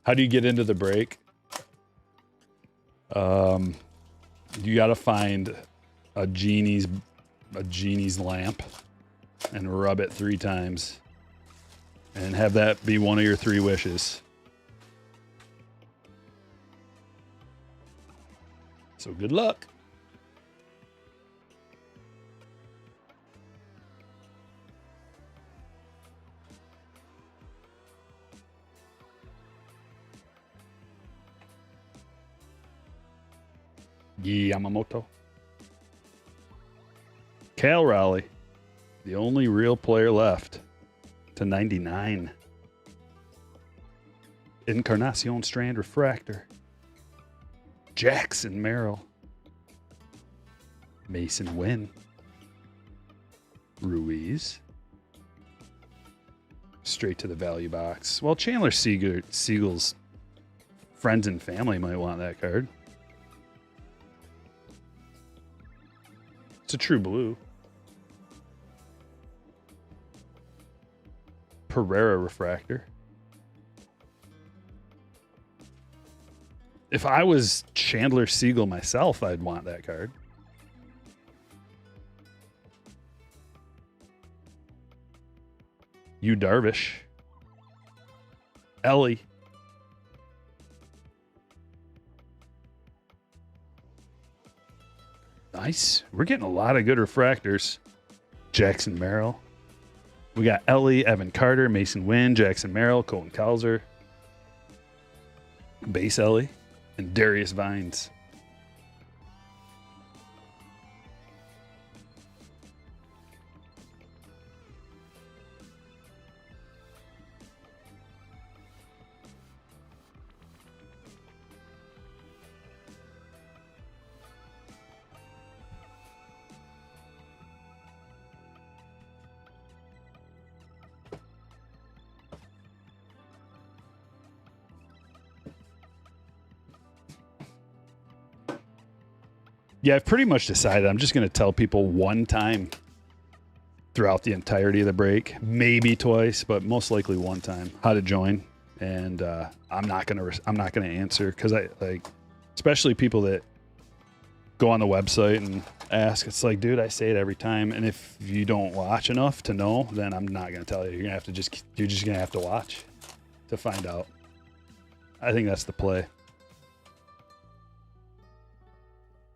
How do you get into the break? You got to find a genie's lamp and rub it 3 times and have that be one of your 3 wishes. So good luck. Yamamoto. Cal Raleigh, the only real player left to 99. Encarnacion Strand Refractor. Jackson Merrill. Mason Wynn. Ruiz. Straight to the value box. Well, Chandler Siegel's friends and family might want that card. It's a true blue. Pereira Refractor. If I was Chandler Siegel myself, I'd want that card. Yu Darvish. Ellie. Nice. We're getting a lot of good refractors. Jackson Merrill. We got Ellie, Evan Carter, Mason Wynn, Jackson Merrill, Colton Cowser, Base Ellie, and Darius Vines. Yeah, I've pretty much decided I'm just going to tell people one time throughout the entirety of the break, maybe twice, but most likely one time, how to join. And I'm not going to answer, because I like, especially people that go on the website and ask. It's like, dude, I say it every time, and if you don't watch enough to know, then I'm not going to tell you. You're just going to have to watch to find out. I think that's the play.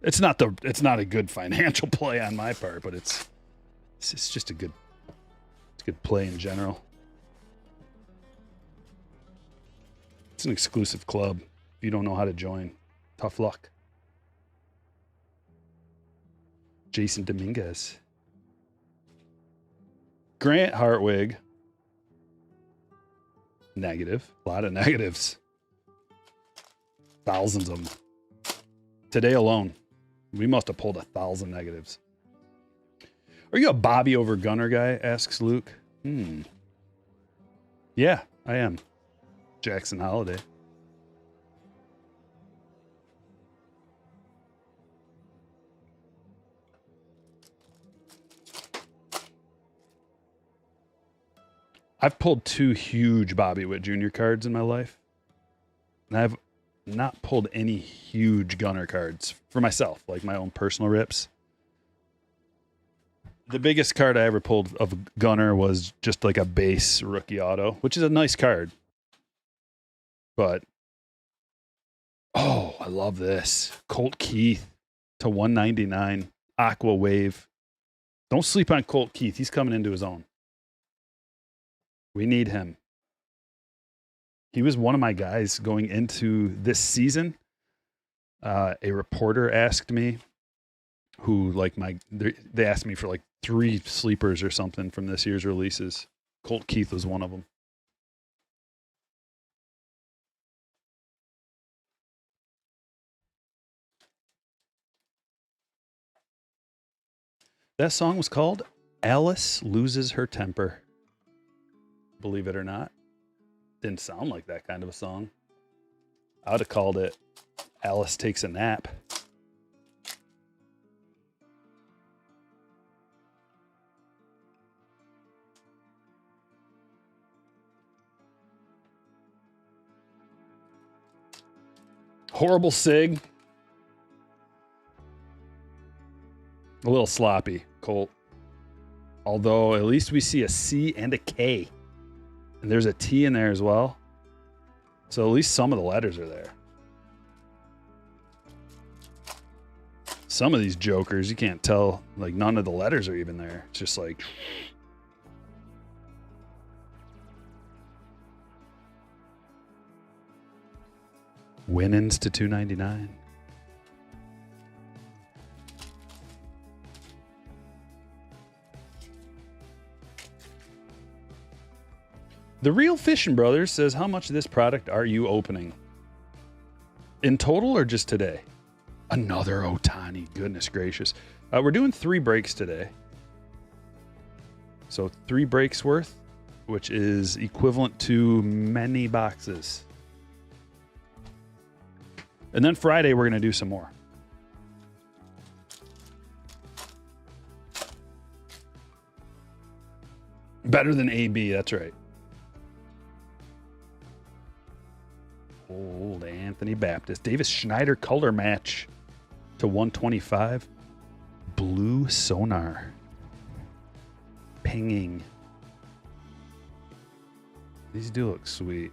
It's not a good financial play on my part, but it's just a good play in general. It's an exclusive club. If you don't know how to join, tough luck. Jason Dominguez. Grant Hartwig. Negative. A lot of negatives. Thousands of them. Today alone. We must have pulled 1,000 negatives. Are you a Bobby over Gunner guy? Asks Luke. Yeah, I am. Jackson Holiday. I've pulled 2 huge Bobby Witt Jr. cards in my life. And I've not pulled any huge Gunner cards for myself, like my own personal rips. The biggest card I ever pulled of Gunner was just like a base rookie auto, which is a nice card. But, oh, I love this. Colt Keith to 199. Aqua Wave. Don't sleep on Colt Keith. He's coming into his own. We need him. He was one of my guys going into this season. A reporter asked me they asked me for like 3 sleepers or something from this year's releases. Colt Keith was one of them. That song was called Alice Loses Her Temper. Believe it or not. Didn't sound like that kind of a song. I would have called it Alice Takes a Nap. Horrible sig. A little sloppy, Colt. Although at least we see a C and a K. And there's a T in there as well. So at least some of the letters are there. Some of these jokers, you can't tell, like none of the letters are even there. It's just like... Winans to 299. The Real Fishing Brothers says, how much of this product are you opening? In total or just today? Another Ohtani. Goodness gracious. We're doing 3 breaks today. So 3 breaks worth, which is equivalent to many boxes. And then Friday, we're going to do some more. Better than AB, that's right. Old Anthony Baptist. Davis Schneider color match to 125. Blue Sonar. Pinging. These do look sweet.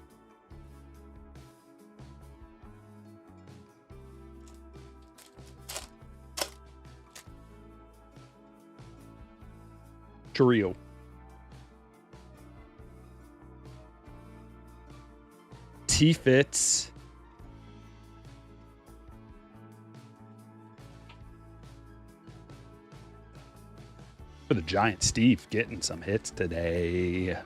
Trio. T-Fits. For the Giant Steve getting some hits today.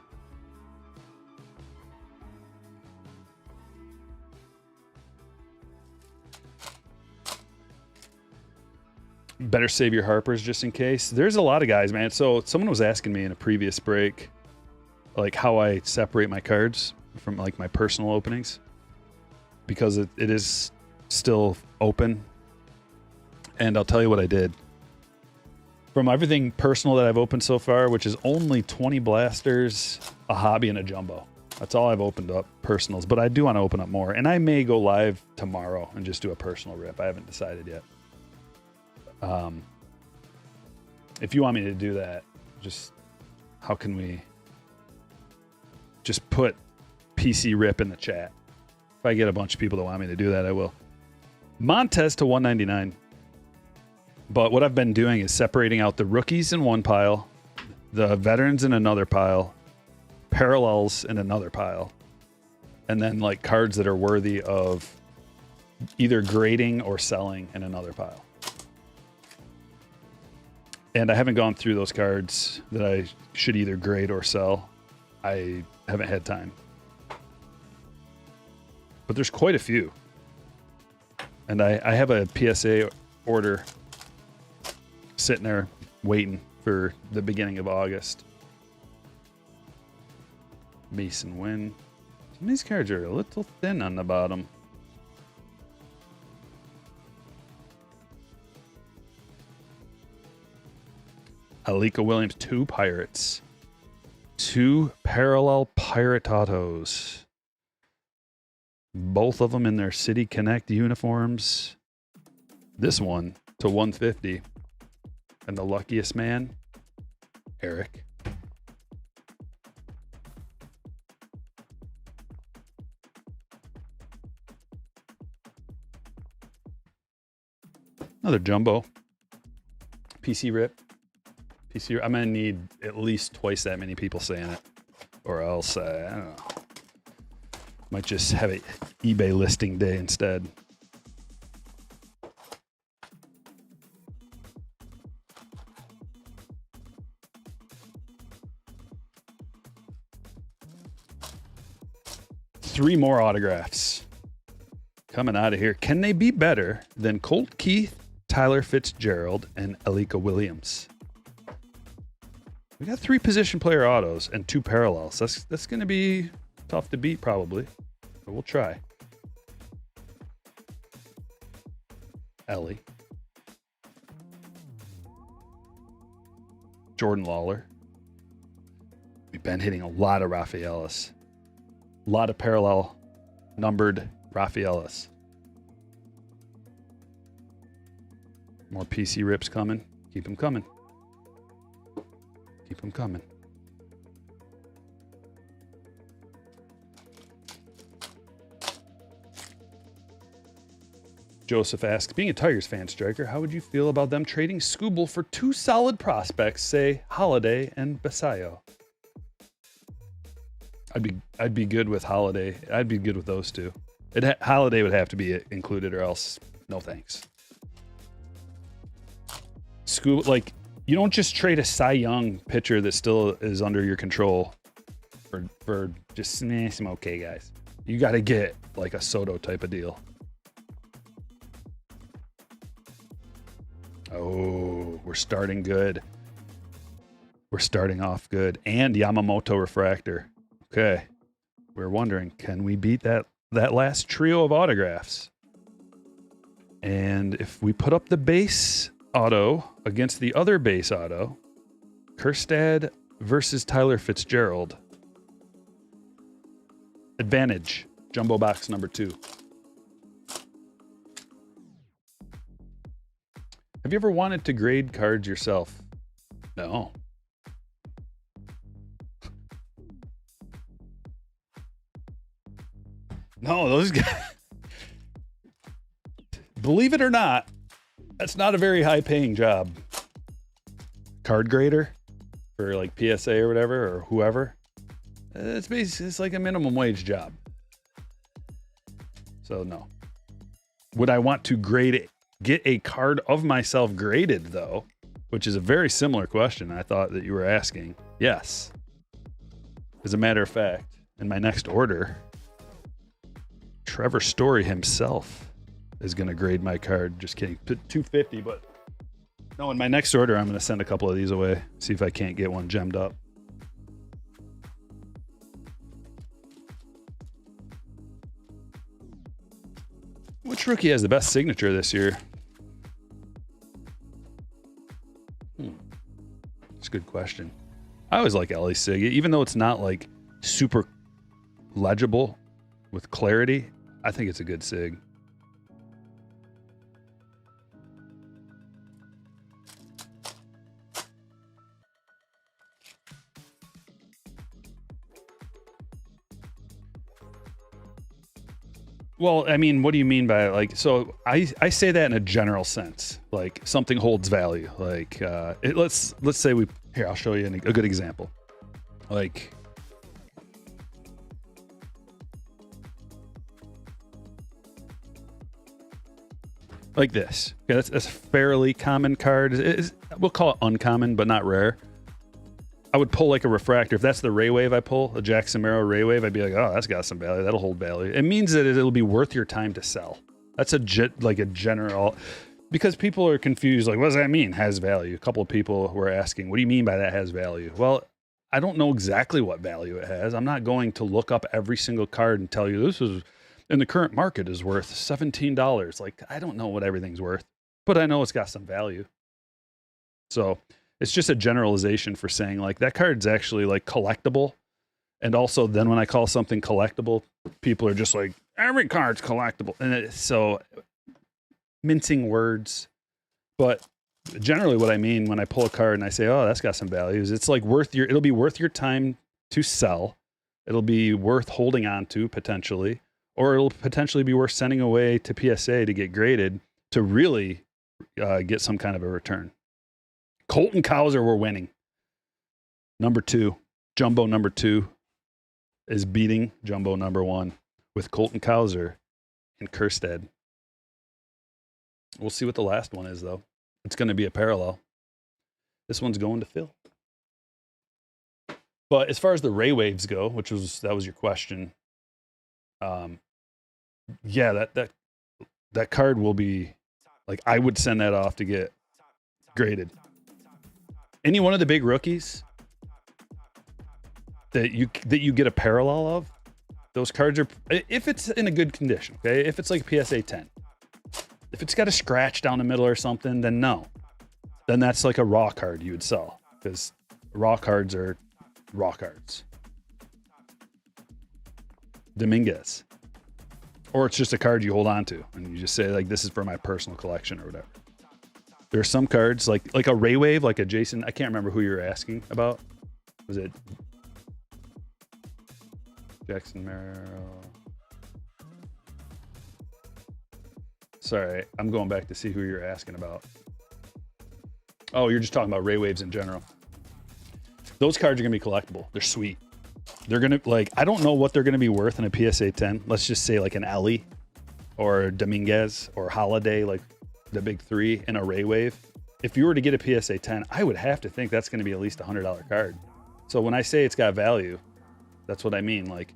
Better save your Harpers just in case. There's a lot of guys, man. So someone was asking me in a previous break, like how I separate my cards from like my personal openings, because it is still open. And I'll tell you what I did. From everything personal that I've opened so far, which is only 20 blasters, a hobby, and a jumbo. That's all I've opened up, personals. But I do want to open up more. And I may go live tomorrow and just do a personal rip. I haven't decided yet. If you want me to do that, just how can we just put PC rip in the chat? If I get a bunch of people that want me to do that, I will. Montez to 199. But what I've been doing is separating out the rookies in one pile, the veterans in another pile, parallels in another pile, and then like cards that are worthy of either grading or selling in another pile. And I haven't gone through those cards that I should either grade or sell. I haven't had time. But there's quite a few. And I have a PSA order sitting there waiting for the beginning of August. Mason Wynn. Some of these cards are a little thin on the bottom. Alika Williams, 2 Pirates. 2 parallel Pirate autos. Both of them in their City Connect uniforms. This one to 150. And the luckiest man, Eric. Another jumbo. PC rip. PC, I'm going to need at least twice that many people saying it. Or else, I don't know. Might just have an eBay listing day instead. Three more autographs coming out of here. Can they be better than Colt Keith, Tyler Fitzgerald, and Alika Williams? We got 3 position player autos and 2 parallels. That's going to be tough to beat probably, but we'll try. Ellie. Jordan Lawler. We've been hitting a lot of Rafaelis. A lot of parallel numbered Rafaelis. More PC rips coming. Keep them coming. Keep them coming. Joseph asks, being a Tigers fan, Stryker, how would you feel about them trading Scooble for 2 solid prospects, say Holiday and Basayo? I'd be good with Holiday. I'd be good with those 2. Holiday would have to be included, or else no thanks. Scooble, like, you don't just trade a Cy Young pitcher that still is under your control for just some okay guys. You got to get like a Soto type of deal. Oh, we're starting good. We're starting off good. And Yamamoto refractor. Okay. We're wondering, can we beat that last trio of autographs? And if we put up the base auto against the other base auto, Kjerstad versus Tyler Fitzgerald. Advantage Jumbo box number 2. Have you ever wanted to grade cards yourself? No. No, those guys, believe it or not, that's not a very high paying job. Card grader for like PSA or whatever, or whoever. It's basically, it's like a minimum wage job. So no. Would I want to grade it, get a card of myself graded though? Which is a very similar question I thought that you were asking. Yes. As a matter of fact, in my next order, Trevor Story himself is going to grade my card. Just kidding. $250, but no, in my next order, I'm going to send a couple of these away. See if I can't get one gemmed up. Which rookie has the best signature this year? That's a good question. I always like Ellie Sig, even though it's not like super legible with clarity. I think it's a good sig. Well, I mean, what do you mean by like? So I say that in a general sense, like something holds value. Like let's say here. I'll show you a good example. Like this. Okay, that's a fairly common card. We'll call it uncommon, but not rare. I would pull like a refractor. If that's the Ray Wave I pull, a Jackson Merrow Ray Wave, I'd be like, oh, that's got some value. That'll hold value. It means that it'll be worth your time to sell. That's a general, because people are confused. Like, what does that mean? Has value. A couple of people were asking, what do you mean by that has value? Well, I don't know exactly what value it has. I'm not going to look up every single card and tell you this is in the current market is worth $17. Like, I don't know what everything's worth, but I know it's got some value. So it's just a generalization for saying like that card's actually like collectible. And also then when I call something collectible, people are just like, every card's collectible. And so mincing words, but generally what I mean when I pull a card and I say, oh, that's got some values. It's like it'll be worth your time to sell. It'll be worth holding on to potentially, or it'll potentially be worth sending away to PSA to get graded to really get some kind of a return. Colton Cowser, we're winning. Number 2, Jumbo number 2 is beating Jumbo number 1 with Colton Cowser and Kerstead. We'll see what the last one is, though. It's going to be a parallel. This one's going to Phil. But as far as the Ray Waves go, that was your question. Yeah, that card will be like, I would send that off to get graded. Any one of the big rookies that you get a parallel of, those cards are, if it's in a good condition, okay? If it's like PSA 10, if it's got a scratch down the middle or something, then no. Then that's like a raw card you would sell, because raw cards are raw cards. Dominguez. Or it's just a card you hold on to and you just say like, this is for my personal collection or whatever. There are some cards like a Ray Wave, like a Jason. I can't remember who you were asking about. Was it Jackson Merrow? Sorry, I'm going back to see who you're asking about. Oh, you're just talking about Ray Waves in general. Those cards are going to be collectible. They're sweet. They're going to, like, I don't know what they're going to be worth in a PSA 10. Let's just say like an Ellie or Dominguez or Holiday, like the big 3 in a Ray Wave. If you were to get a PSA 10, I would have to think that's going to be at least a $100 card. So when I say it's got value, that's what I mean. Like,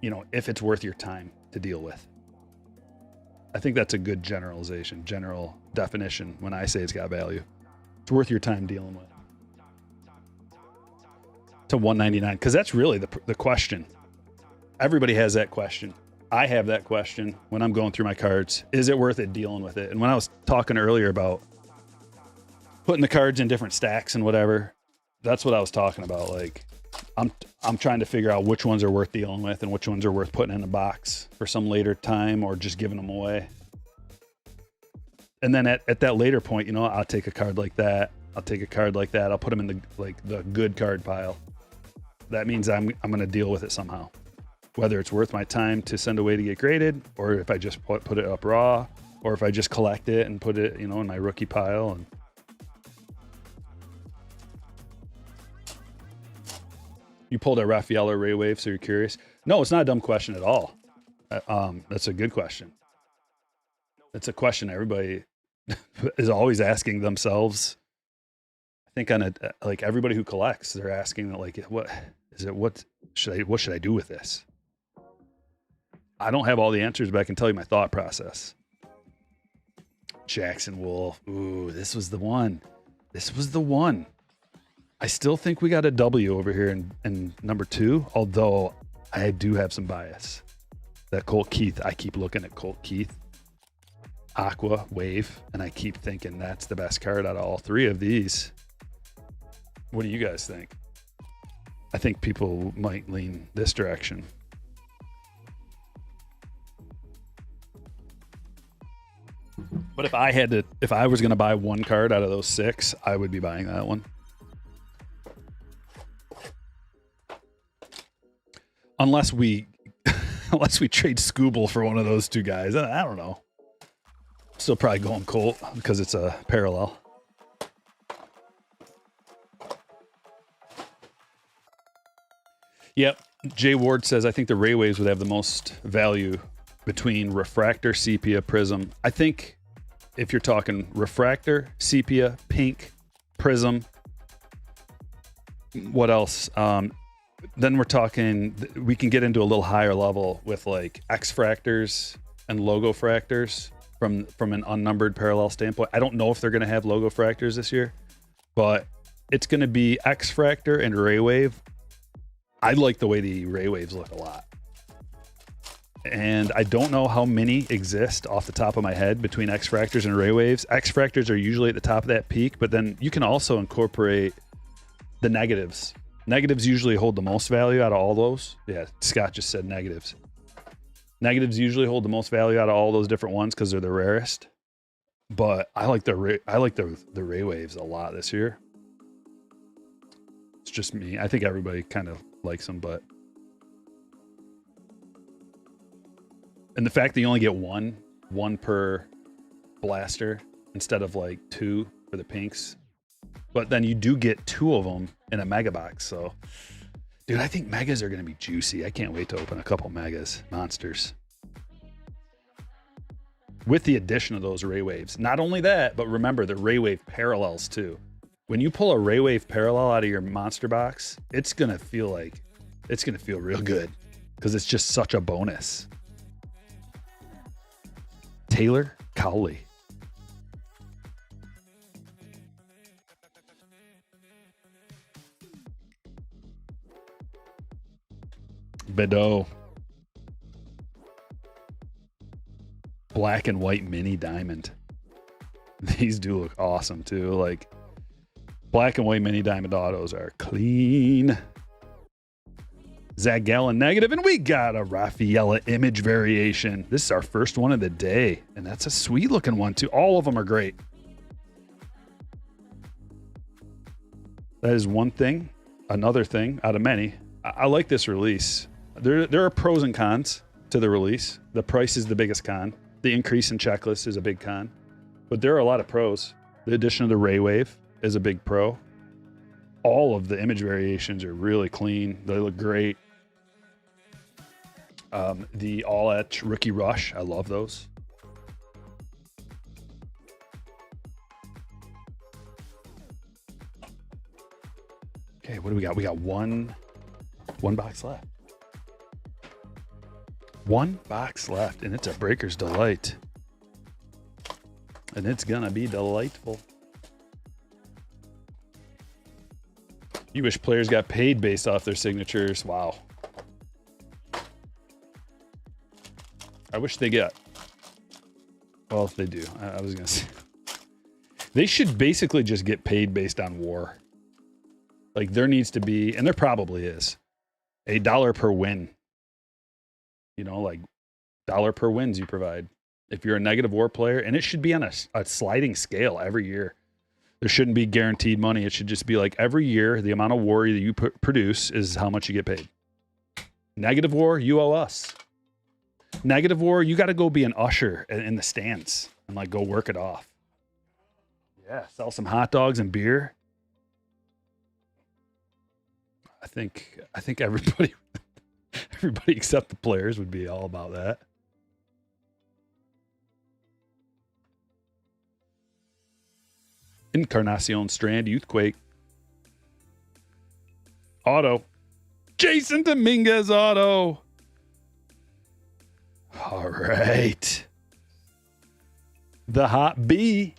you know, if it's worth your time to deal with. I think that's a good generalization, general definition when I say it's got value. It's worth your time dealing with. To $199, because that's really the question. Everybody has that question. I have that question when I'm going through my cards. Is it worth it dealing with it? And when I was talking earlier about putting the cards in different stacks and whatever, that's what I was talking about. Like, I'm trying to figure out which ones are worth dealing with and which ones are worth putting in a box for some later time or just giving them away. And then at that later point, you know, I'll take a card like that. I'll take a card like that. I'll put them in the good card pile. That means I'm going to deal with it somehow. Whether it's worth my time to send away to get graded, or if I just put it up raw, or if I just collect it and put it, you know, in my rookie pile. And you pulled a Raphael or Ray Wave, so you're curious? No, it's not a dumb question at all. That's a good question. It's a question everybody is always asking themselves. I think on like everybody who collects, they're asking like, what should I do with this? I don't have all the answers, but I can tell you my thought process. Jackson Wolf. Ooh, this was the one. This was the one. I still think we got a W over here in number 2, although I do have some bias. That Colt Keith, I keep looking at Colt Keith, Aqua, Wave, and I keep thinking that's the best card out of all 3 of these. What do you guys think? I think people might lean this direction. But if I was going to buy one card out of those 6, I would be buying that one. Unless we trade Scooble for one of those 2 guys. I don't know. Still probably going Colt because it's a parallel. Yep. Jay Ward says, I think the Ray Waves would have the most value between Refractor, Sepia, Prism. I think if you're talking Refractor, Sepia, Pink, Prism, what else? Then we're talking, we can get into a little higher level with like X-Fractors and Logo Fractors from an unnumbered parallel standpoint. I don't know if they're going to have Logo Fractors this year, but it's going to be X-Fractor and Ray Wave. I like the way the Ray Waves look a lot. And I don't know how many exist off the top of my head between X-Fractors and Ray Waves. X-Fractors are usually at the top of that peak, but then you can also incorporate the negatives. Negatives usually hold the most value out of all those. Yeah, Scott just said negatives. Negatives usually hold the most value out of all those different ones because they're the rarest. But I like the Ray Waves a lot this year. It's just me. I think everybody kind of likes them, but and the fact that you only get one per blaster instead of like 2 for the pinks, but then you do get 2 of them in a mega box. So, dude, I think megas are going to be juicy. I can't wait to open a couple megas, monsters, with the addition of those Ray Waves. Not only that, but remember the Ray Wave parallels too. When you pull a Ray Wave parallel out of your monster box, it's going to feel real good because it's just such a bonus. Taylor Cowley. Bedeau. Black and white mini diamond. These do look awesome too. Like black and white mini diamond autos are clean. Zach Gallen negative, and we got a Rafaela image variation. This is our first one of the day, and that's a sweet looking one too. All of them are great. That is one thing. Another thing out of many. I like this release. There are pros and cons to the release. The price is the biggest con. The increase in checklist is a big con, but there are a lot of pros. The addition of the Ray Wave is a big pro. All of the image variations are really clean. They look great. The all etch rookie rush, I love those. Okay, what do we got? We got one box left. One box left, and it's a Breaker's Delight. And it's gonna be delightful. You wish players got paid based off their signatures. Wow. I wish they got. Well, if they do, I was gonna say. They should basically just get paid based on war. Like there needs to be, and there probably is, $1 per win. You know, like dollar per wins you provide. If you're a negative WAR player, and it should be on a sliding scale every year. There shouldn't be guaranteed money. It should just be like every year, the amount of WAR that you produce is how much you get paid. Negative WAR, you owe us. Negative WAR, you got to go be an usher in the stands and like go work it off. Yeah, sell some hot dogs and beer. I think everybody except the players would be all about that. Encarnacion Strand, Youthquake. Auto. Jason Dominguez auto. All right. The Hot B.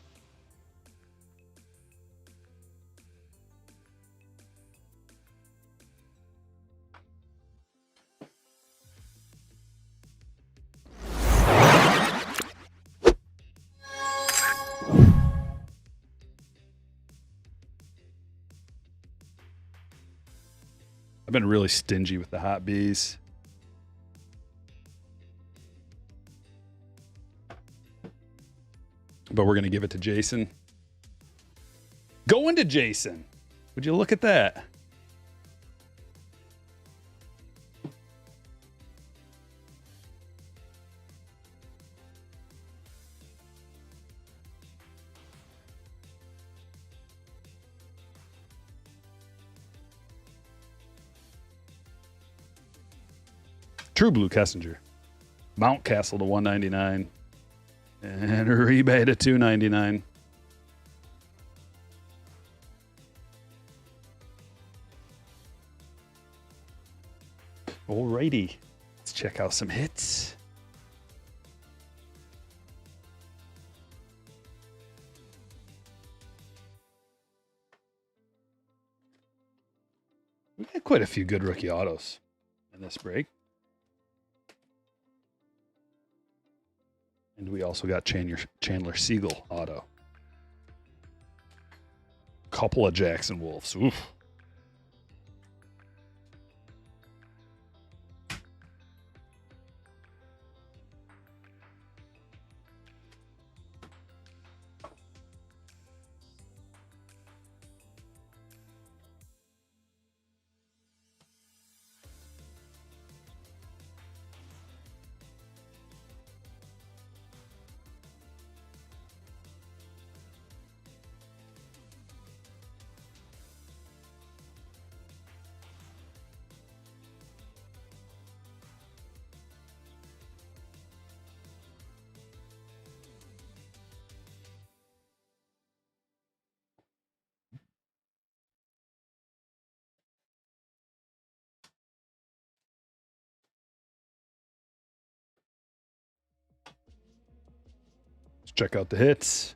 I've been really stingy with the Hot Bs. But we're going to give it to Jason. Going to Jason. Would you look at that? True Blue Kessinger. Mountcastle to 199. And a rebate to 299. Alrighty. Let's check out some hits. We got quite a few good rookie autos in this break. And we also got Chandler Siegel auto. Couple of Jackson Wolves. Oof. Let's check out the hits.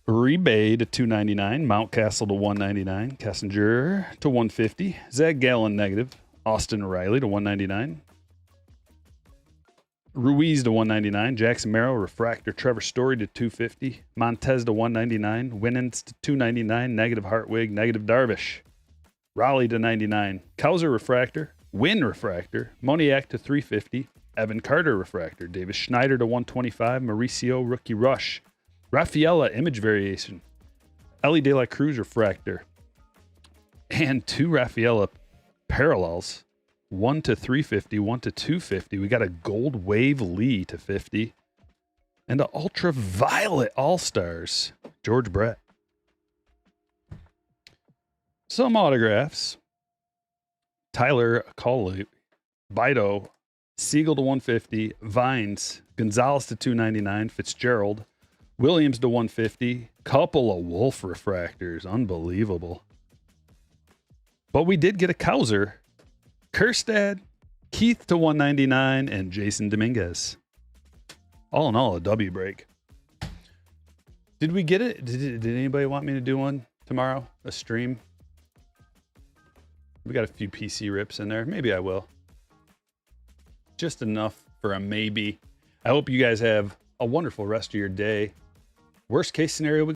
Rebay to 299. Mountcastle to 199. Kessinger to 150. Zach Gallen negative. Austin Riley to 199. Ruiz to 199. Jackson Merrill, Refractor, Trevor Story to 250. Montez to 199. Winans to 299. Negative Hartwig. Negative Darvish. Raleigh to 99. Kauser Refractor. Win Refractor. Moniak to 350. Evan Carter Refractor. Davis Schneider to 125. Mauricio Rookie Rush. Rafaela Image Variation. Ellie De La Cruz Refractor. And 2 Rafaela Parallels. 1 to 350, 1 to 250. We got a Gold Wave Lee to 50. And an Ultraviolet All-Stars. George Brett. Some autographs. Tyler Colley. Bido. Siegel to 150. Vines. Gonzalez to 299. Fitzgerald. Williams to 150. Couple of Wolf Refractors. Unbelievable. But we did get a Kauser. Kerstad, Keith to 199, and Jason Dominguez. All in all, a W break. Did we get it? Did anybody want me to do one tomorrow? A stream? We got a few PC rips in there. Maybe I will. Just enough for a maybe. I hope you guys have a wonderful rest of your day. Worst case scenario, we